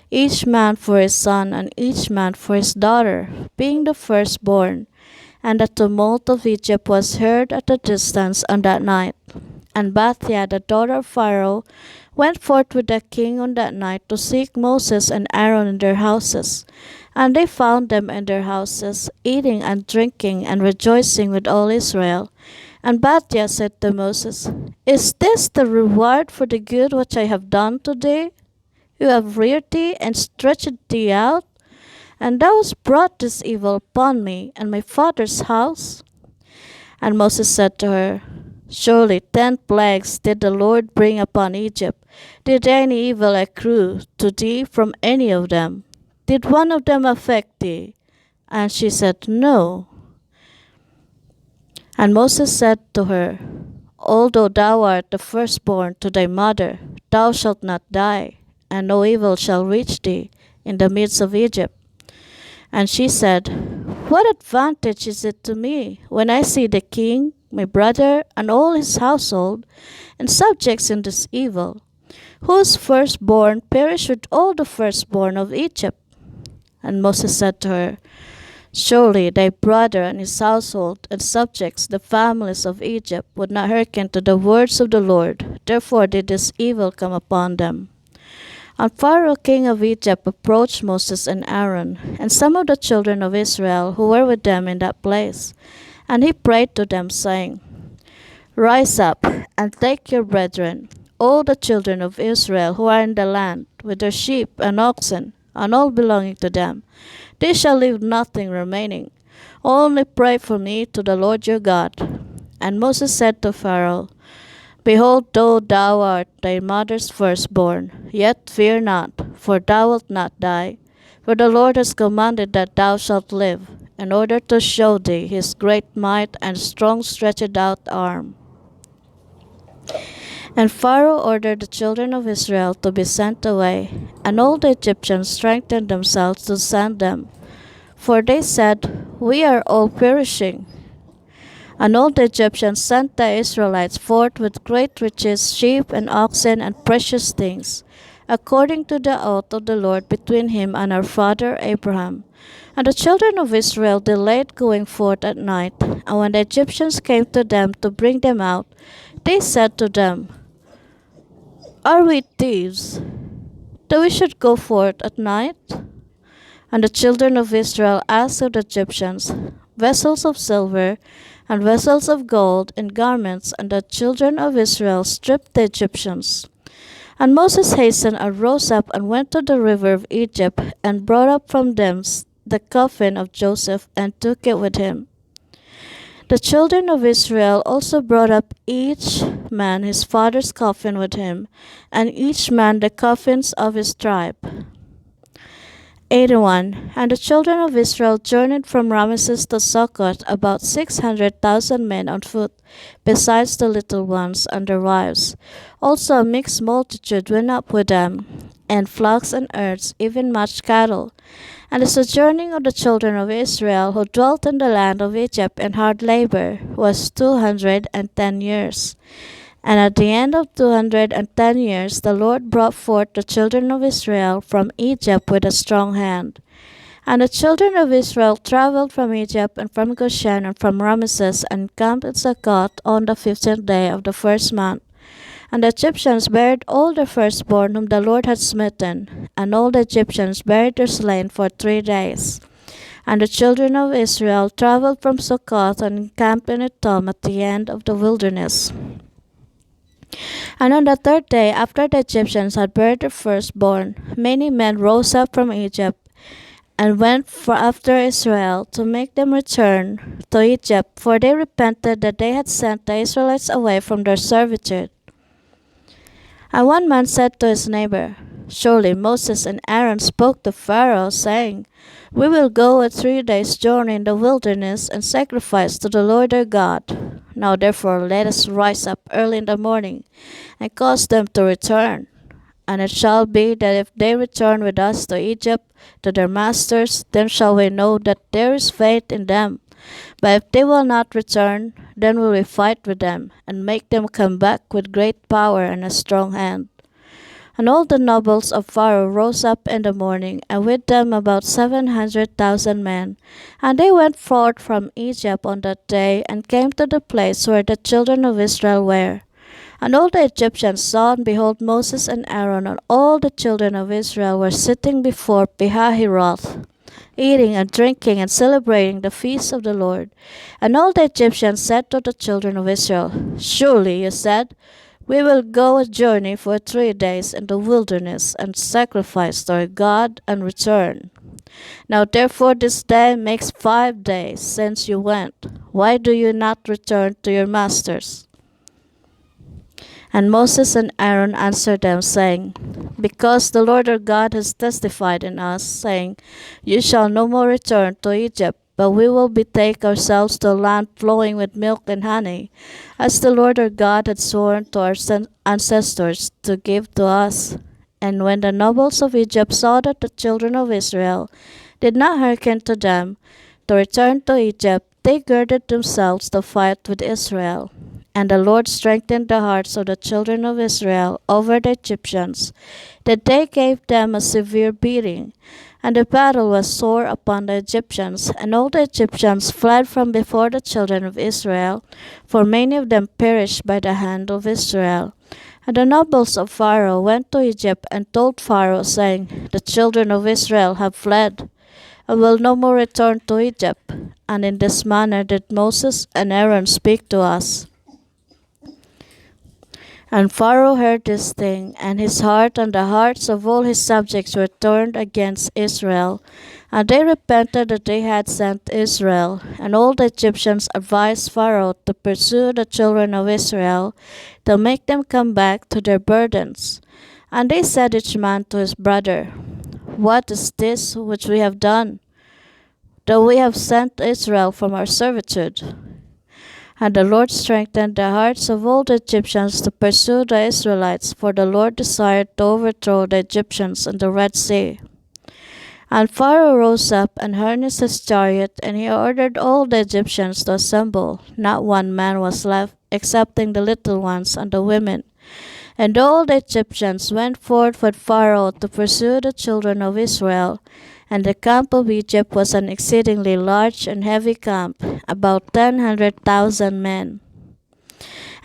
each man for his son and each man for his daughter, being the firstborn. And the tumult of Egypt was heard at a distance on that night. And Bathia, the daughter of Pharaoh, went forth with the king on that night to seek Moses and Aaron in their houses. And they found them in their houses, eating and drinking and rejoicing with all Israel. And Bathia said to Moses, Is this the reward for the good which I have done today? You have reared thee and stretched thee out, and thou hast brought this evil upon me and my father's house. And Moses said to her, Surely 10 plagues did the Lord bring upon Egypt. Did any evil accrue to thee from any of them? Did one of them affect thee? And she said, No. And Moses said to her, Although thou art the firstborn to thy mother, thou shalt not die, and no evil shall reach thee in the midst of Egypt. And she said, What advantage is it to me when I see the king, my brother, and all his household, and subjects in this evil, whose firstborn perish with all the firstborn of Egypt? And Moses said to her, Surely thy brother and his household and subjects, the families of Egypt, would not hearken to the words of the Lord. Therefore did this evil come upon them. And Pharaoh king of Egypt approached Moses and Aaron, and some of the children of Israel who were with them in that place. And he prayed to them, saying, Rise up, and take your brethren, all the children of Israel who are in the land, with their sheep and oxen, and all belonging to them. They shall leave nothing remaining. Only pray for me to the Lord your God. And Moses said to Pharaoh, Behold, though thou art thy mother's firstborn, yet fear not, for thou wilt not die. For the Lord has commanded that thou shalt live, in order to show thee his great might and strong stretched out arm. And Pharaoh ordered the children of Israel to be sent away, and all the Egyptians strengthened themselves to send them. For they said, We are all perishing. And all the Egyptians sent the Israelites forth with great riches, sheep and oxen and precious things, according to the oath of the Lord between him and our father Abraham. And the children of Israel delayed going forth at night, and when the Egyptians came to them to bring them out, they said to them, Are we thieves, that we should go forth at night? And the children of Israel asked of the Egyptians vessels of silver and vessels of gold and garments, and the children of Israel stripped the Egyptians. And Moses hastened and rose up and went to the river of Egypt, and brought up from thence the coffin of Joseph, and took it with him. The children of Israel also brought up each man his father's coffin with him, and each man the coffins of his tribe. 81. And the children of Israel journeyed from Ramesses to Succoth, about 600,000 men on foot, besides the little ones and their wives. Also a mixed multitude went up with them, and flocks and herds, even much cattle. And the sojourning of the children of Israel who dwelt in the land of Egypt in hard labor was 210 years. And at the end of 210 years the Lord brought forth the children of Israel from Egypt with a strong hand. And the children of Israel traveled from Egypt and from Goshen and from Ramesses, and camped in Succoth on the 15th day of the first month. And the Egyptians buried all their firstborn whom the Lord had smitten, and all the Egyptians buried their slain for 3 days. And the children of Israel traveled from Succoth and encamped in Etam at the end of the wilderness. And on the 3rd day after the Egyptians had buried their firstborn, many men rose up from Egypt, and went after Israel to make them return to Egypt, for they repented that they had sent the Israelites away from their servitude. And one man said to his neighbor, "Surely Moses and Aaron spoke to Pharaoh, saying, 'We will go a 3 days' journey in the wilderness and sacrifice to the Lord our God.' Now therefore let us rise up early in the morning and cause them to return. And it shall be that if they return with us to Egypt to their masters, then shall we know that there is faith in them. But if they will not return, then will we fight with them, and make them come back with great power and a strong hand." And all the nobles of Pharaoh rose up in the morning, and with them about 700,000 men. And they went forth from Egypt on that day, and came to the place where the children of Israel were. And all the Egyptians saw, and behold, Moses and Aaron and all the children of Israel were sitting before Pihahiroth, eating and drinking and celebrating the feast of the Lord. And all the Egyptians said to the children of Israel, "Surely, you said, we will go a journey for 3 days in the wilderness and sacrifice to our God and return. Now therefore this day makes 5 days since you went. Why do you not return to your masters?" And Moses and Aaron answered them, saying, "Because the Lord our God has testified in us, saying, 'You shall no more return to Egypt, but we will betake ourselves to a land flowing with milk and honey, as the Lord our God had sworn to our ancestors to give to us.' And when the nobles of Egypt saw that the children of Israel did not hearken to them to return to Egypt, they girded themselves to fight with Israel. And the Lord strengthened the hearts of the children of Israel over the Egyptians, that they gave them a severe beating. And the battle was sore upon the Egyptians, and all the Egyptians fled from before the children of Israel, for many of them perished by the hand of Israel. And the nobles of Pharaoh went to Egypt and told Pharaoh, saying, "The children of Israel have fled, and will no more return to Egypt." And in this manner did Moses and Aaron speak to us. And Pharaoh heard this thing, and his heart and the hearts of all his subjects were turned against Israel. And they repented that they had sent Israel. And all the Egyptians advised Pharaoh to pursue the children of Israel, to make them come back to their burdens. And they said each man to his brother, "What is this which we have done, though we have sent Israel from our servitude?" And the Lord strengthened the hearts of all the Egyptians to pursue the Israelites, for the Lord desired to overthrow the Egyptians in the Red Sea. And Pharaoh rose up and harnessed his chariot, and he ordered all the Egyptians to assemble. Not one man was left, excepting the little ones and the women. And all the Egyptians went forth with Pharaoh to pursue the children of Israel. And the camp of Egypt was an exceedingly large and heavy camp, about 100,000 men.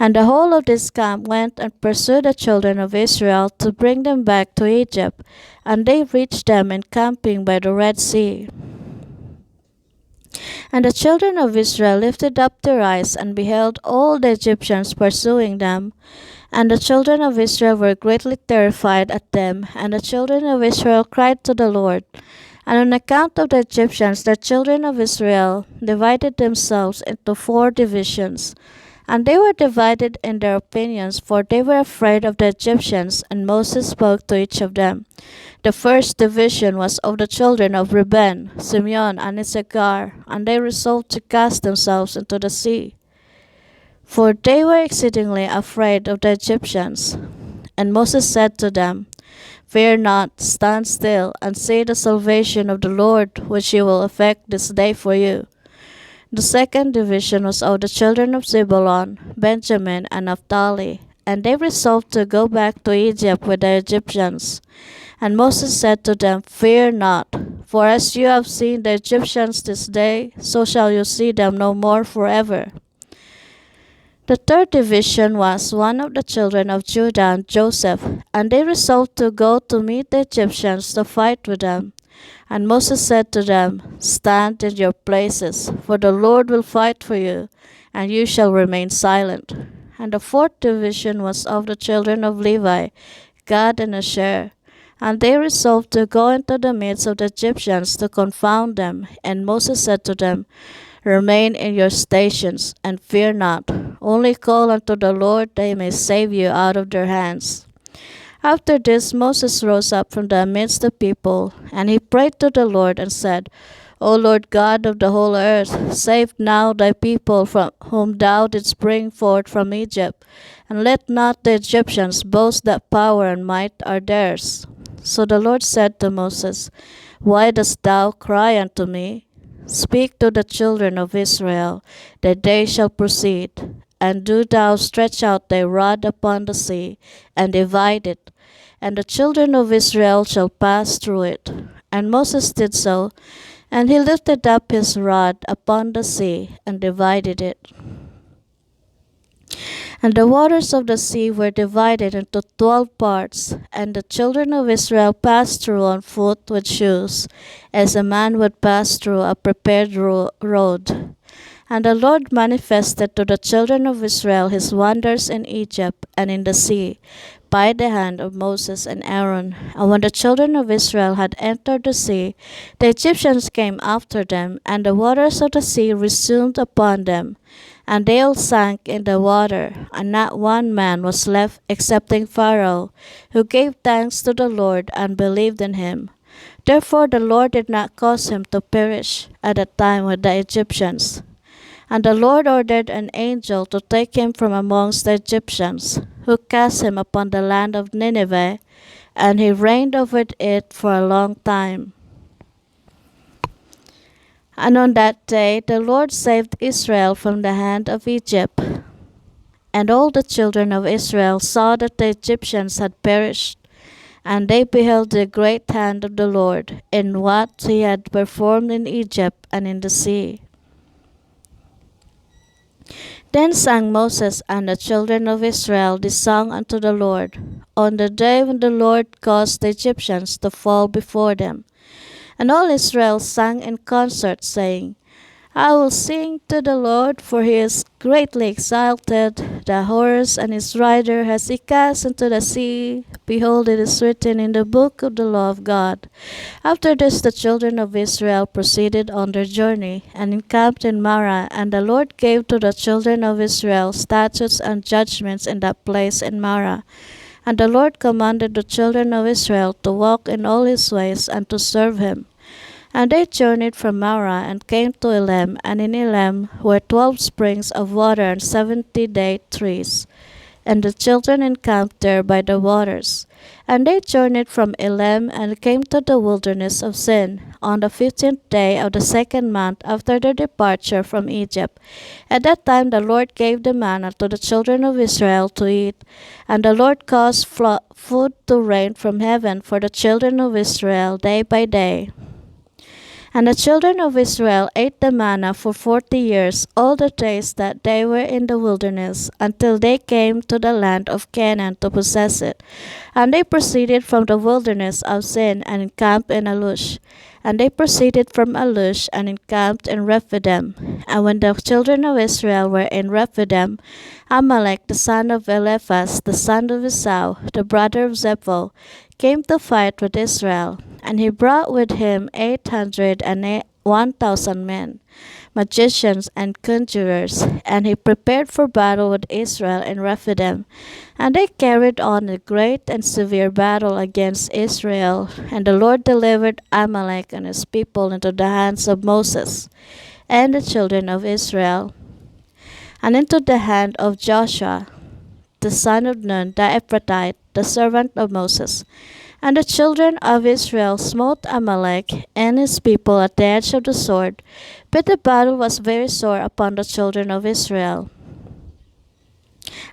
And the whole of this camp went and pursued the children of Israel to bring them back to Egypt, and they reached them encamping by the Red Sea. And the children of Israel lifted up their eyes and beheld all the Egyptians pursuing them. And the children of Israel were greatly terrified at them, and the children of Israel cried to the Lord. And on account of the Egyptians, the children of Israel divided themselves into 4 divisions. And they were divided in their opinions, for they were afraid of the Egyptians, and Moses spoke to each of them. The first division was of the children of Reuben, Simeon, and Issachar, and they resolved to cast themselves into the sea, for they were exceedingly afraid of the Egyptians. And Moses said to them, "Fear not, stand still, and see the salvation of the Lord, which he will effect this day for you." The second division was of the children of Zebulun, Benjamin, and Naphtali, and they resolved to go back to Egypt with the Egyptians. And Moses said to them, "Fear not, for as you have seen the Egyptians this day, so shall you see them no more forever." The third division was one of the children of Judah and Joseph, and they resolved to go to meet the Egyptians to fight with them. And Moses said to them, "Stand in your places, for the Lord will fight for you, and you shall remain silent." And the fourth division was of the children of Levi, Gad and Asher. And they resolved to go into the midst of the Egyptians to confound them. And Moses said to them, "Remain in your stations, and fear not. Only call unto the Lord, that he may save you out of their hands." After this Moses rose up from the midst of the people, and he prayed to the Lord and said, O Lord God of the whole earth, save now thy people from whom thou didst bring forth from Egypt, and let not the Egyptians boast that power and might are theirs. So the Lord said to Moses, Why dost thou cry unto me? Speak to the children of Israel, that they shall proceed. And do thou stretch out thy rod upon the sea, and divide it, and the children of Israel shall pass through it. And Moses did so, and he lifted up his rod upon the sea, and divided it. And the waters of the sea were divided into 12 parts, and the children of Israel passed through on foot with shoes, as a man would pass through a prepared road. And the Lord manifested to the children of Israel his wonders in Egypt and in the sea, by the hand of Moses and Aaron. And when the children of Israel had entered the sea, the Egyptians came after them, and the waters of the sea resumed upon them. And they all sank in the water, and not one man was left excepting Pharaoh, who gave thanks to the Lord and believed in him. Therefore the Lord did not cause him to perish at that time with the Egyptians. And the Lord ordered an angel to take him from amongst the Egyptians, who cast him upon the land of Nineveh, and he reigned over it for a long time. And on that day the Lord saved Israel from the hand of Egypt. And all the children of Israel saw that the Egyptians had perished, and they beheld the great hand of the Lord in what he had performed in Egypt and in the sea. Then sang Moses and the children of Israel this song unto the Lord, on the day when the Lord caused the Egyptians to fall before them. And all Israel sang in concert, saying, I will sing to the Lord, for he is greatly exalted. The horse and his rider has he cast into the sea. Behold, it is written in the book of the law of God. After this the children of Israel proceeded on their journey, and encamped in Marah. And the Lord gave to the children of Israel statutes and judgments in that place in Marah. And the Lord commanded the children of Israel to walk in all his ways, and to serve him. And they journeyed from Marah, and came to Elim, and in Elim were 12 springs of water and 70 date trees. And the children encamped there by the waters. And they journeyed from Elim, and came to the wilderness of Sin, on the 15th day of the second month after their departure from Egypt. At that time the Lord gave the manna to the children of Israel to eat, and the Lord caused food to rain from heaven for the children of Israel day by day. And the children of Israel ate the manna for 40 years, all the days that they were in the wilderness, until they came to the land of Canaan to possess it. And they proceeded from the wilderness of Sin, and encamped in Alush. And they proceeded from Alush, and encamped in Rephidim. And when the children of Israel were in Rephidim, Amalek the son of Eliphaz, the son of Esau, the brother of Zepho, came to fight with Israel. And he brought with him 1,000 men, magicians and conjurers, and he prepared for battle with Israel in Rephidim. And they carried on a great and severe battle against Israel, and the Lord delivered Amalek and his people into the hands of Moses and the children of Israel, and into the hand of Joshua, the son of Nun, the Ephrathite, the servant of Moses. And the children of Israel smote Amalek and his people at the edge of the sword, but the battle was very sore upon the children of Israel.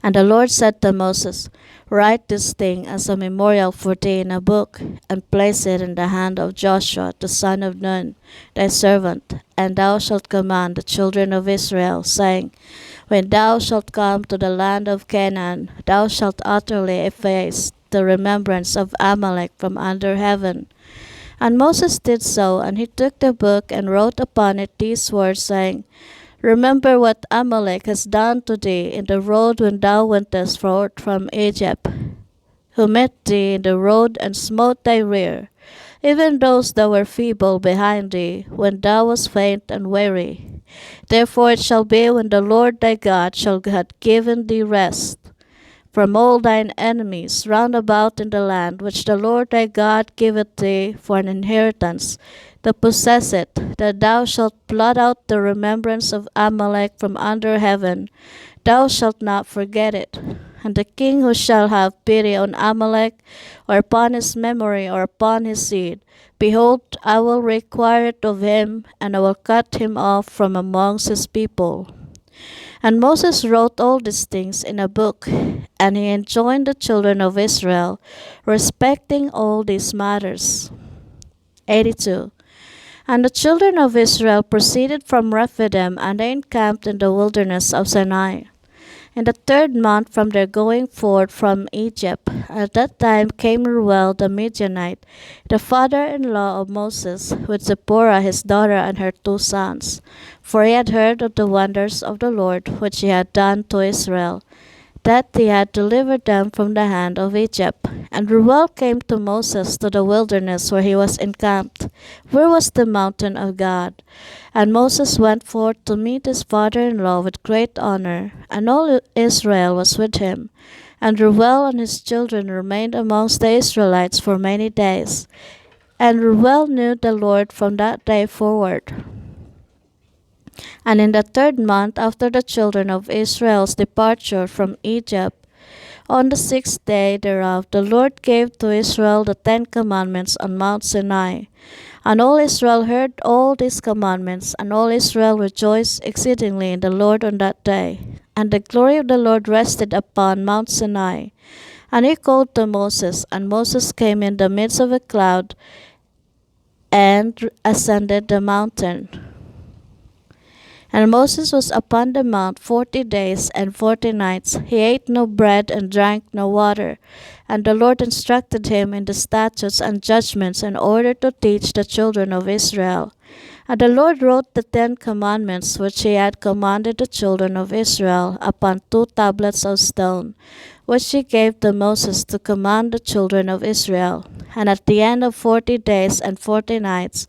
And the Lord said to Moses, Write this thing as a memorial for thee in a book, and place it in the hand of Joshua the son of Nun, thy servant, and thou shalt command the children of Israel, saying, When thou shalt come to the land of Canaan, thou shalt utterly efface the remembrance of Amalek from under heaven. And Moses did so, and he took the book and wrote upon it these words, saying, Remember what Amalek has done to thee in the road when thou wentest forth from Egypt, who met thee in the road and smote thy rear, even those that were feeble behind thee, when thou wast faint and weary. Therefore it shall be when the Lord thy God shall have given thee rest from all thine enemies round about in the land which the Lord thy God giveth thee for an inheritance, to possess it, that thou shalt blot out the remembrance of Amalek from under heaven, thou shalt not forget it. And the king who shall have pity on Amalek, or upon his memory, or upon his seed, behold, I will require it of him, and I will cut him off from amongst his people. And Moses wrote all these things in a book, and he enjoined the children of Israel respecting all these matters. 82. And the children of Israel proceeded from Rephidim, and they encamped in the wilderness of Sinai. In the third month from their going forth from Egypt, at that time came Reuel the Midianite, the father-in-law of Moses, with Zipporah his daughter and her 2 sons, for he had heard of the wonders of the Lord which he had done to Israel, that he had delivered them from the hand of Egypt. And Reuel came to Moses to the wilderness where he was encamped, where was the mountain of God. And Moses went forth to meet his father-in-law with great honor, and all Israel was with him. And Reuel and his children remained amongst the Israelites for many days. And Reuel knew the Lord from that day forward. And in the third month after the children of Israel's departure from Egypt, on the 6th day thereof, the Lord gave to Israel the 10 commandments on Mount Sinai. And all Israel heard all these commandments, and all Israel rejoiced exceedingly in the Lord on that day. And the glory of the Lord rested upon Mount Sinai. And he called to Moses, and Moses came in the midst of a cloud and ascended the mountain. And Moses was upon the mount 40 days and 40 nights. He ate no bread and drank no water. And the Lord instructed him in the statutes and judgments in order to teach the children of Israel. And the Lord wrote the 10 commandments which he had commanded the children of Israel upon 2 tablets of stone, which he gave to Moses to command the children of Israel. And at the end of 40 days and 40 nights,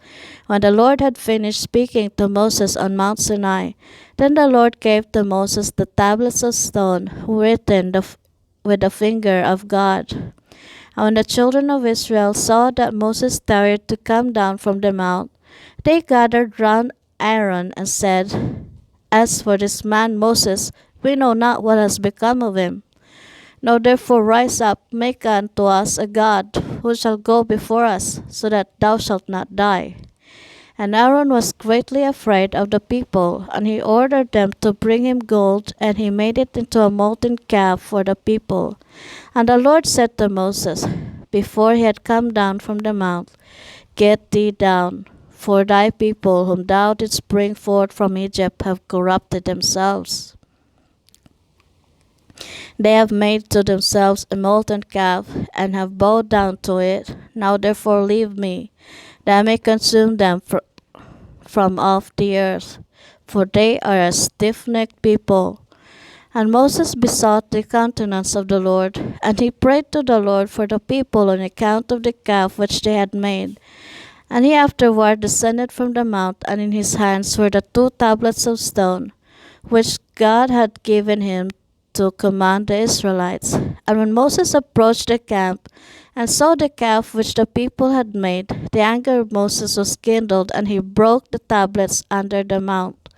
when the Lord had finished speaking to Moses on Mount Sinai, then the Lord gave to Moses the tablets of stone written with the finger of God. And when the children of Israel saw that Moses tarried to come down from the mount, they gathered round Aaron and said, As for this man Moses, we know not what has become of him. Now therefore rise up, make unto us a God, who shall go before us, so that thou shalt not die. And Aaron was greatly afraid of the people, and he ordered them to bring him gold, and he made it into a molten calf for the people. And the Lord said to Moses, before he had come down from the mount, Get thee down, for thy people whom thou didst bring forth from Egypt have corrupted themselves. They have made to themselves a molten calf, and have bowed down to it. Now therefore leave me, that I may consume them from off the earth, for they are a stiff-necked people. And Moses besought the countenance of the Lord, and he prayed to the Lord for the people on account of the calf which they had made. And he afterward descended from the mount, and in his hands were the 2 tablets of stone, which God had given him to command the Israelites. And when Moses approached the camp, and saw the calf which the people had made, the anger of Moses was kindled, and he broke the tablets under the mount.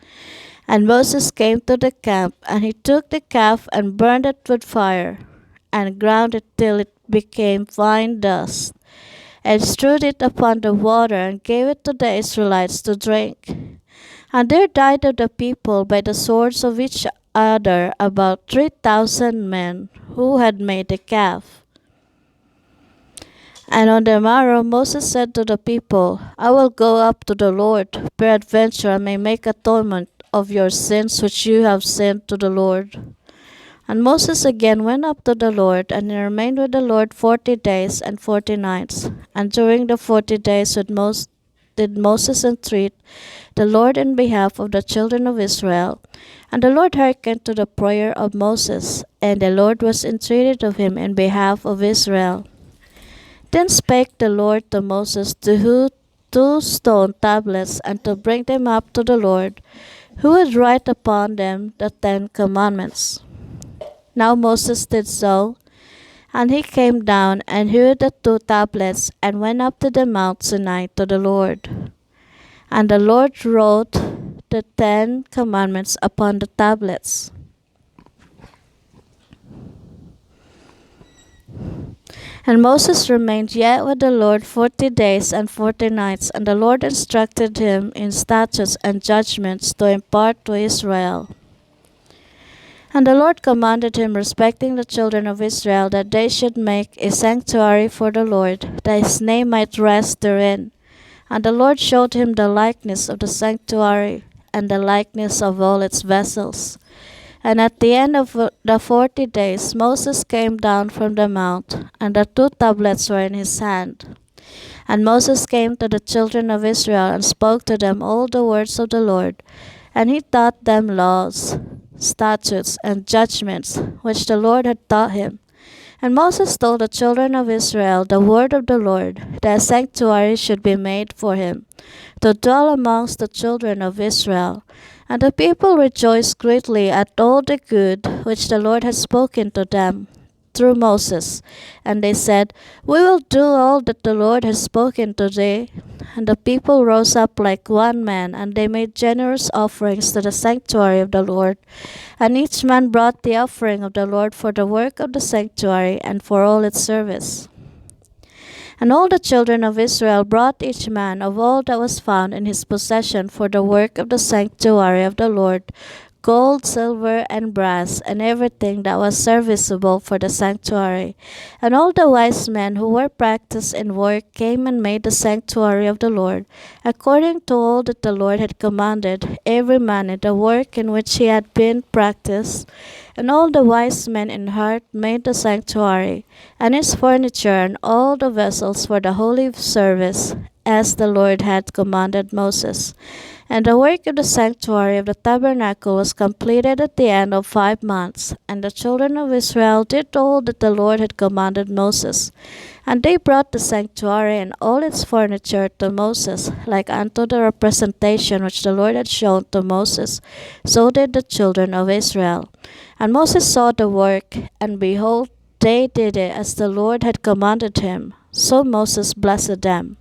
And Moses came to the camp, and he took the calf and burned it with fire, and ground it till it became fine dust, and strewed it upon the water, and gave it to the Israelites to drink. And there died of the people by the swords of each other about 3,000 men who had made the calf. And on the morrow Moses said to the people, I will go up to the Lord, peradventure I may make atonement of your sins which you have sinned to the Lord. And Moses again went up to the Lord, and he remained with the Lord 40 days and 40 nights. And during the 40 days did Moses entreat the Lord in behalf of the children of Israel. And the Lord hearkened to the prayer of Moses, and the Lord was entreated of him in behalf of Israel. Then spake the Lord to Moses to hew 2 stone tablets, and to bring them up to the Lord, who would write upon them the 10 commandments. Now Moses did so, and he came down and hewed the 2 tablets and went up to the Mount Sinai to the Lord. And the Lord wrote the 10 commandments upon the tablets. And Moses remained yet with the Lord 40 days and 40 nights, and the Lord instructed him in statutes and judgments to impart to Israel. And the Lord commanded him respecting the children of Israel that they should make a sanctuary for the Lord, that his name might rest therein. And the Lord showed him the likeness of the sanctuary, and the likeness of all its vessels. And at the end of the 40 days Moses came down from the mount, and the 2 tablets were in his hand. And Moses came to the children of Israel and spoke to them all the words of the Lord, and he taught them laws, statutes, and judgments, which the Lord had taught him. And Moses told the children of Israel the word of the Lord, that a sanctuary should be made for him, to dwell amongst the children of Israel. And the people rejoiced greatly at all the good which the Lord had spoken to them through Moses. And they said, We will do all that the Lord has spoken today. And the people rose up like one man, and they made generous offerings to the sanctuary of the Lord. And each man brought the offering of the Lord for the work of the sanctuary and for all its service. And all the children of Israel brought each man of all that was found in his possession for the work of the sanctuary of the Lord, gold, silver, and brass, and everything that was serviceable for the sanctuary. And all the wise men who were practiced in work came and made the sanctuary of the Lord, according to all that the Lord had commanded, every man in the work in which he had been practiced. And all the wise men in heart made the sanctuary, and its furniture, and all the vessels for the holy service, as the Lord had commanded Moses. And the work of the sanctuary of the tabernacle was completed at the end of 5 months. And the children of Israel did all that the Lord had commanded Moses. And they brought the sanctuary and all its furniture to Moses, like unto the representation which the Lord had shown to Moses. So did the children of Israel. And Moses saw the work, and behold, they did it as the Lord had commanded him. So Moses blessed them.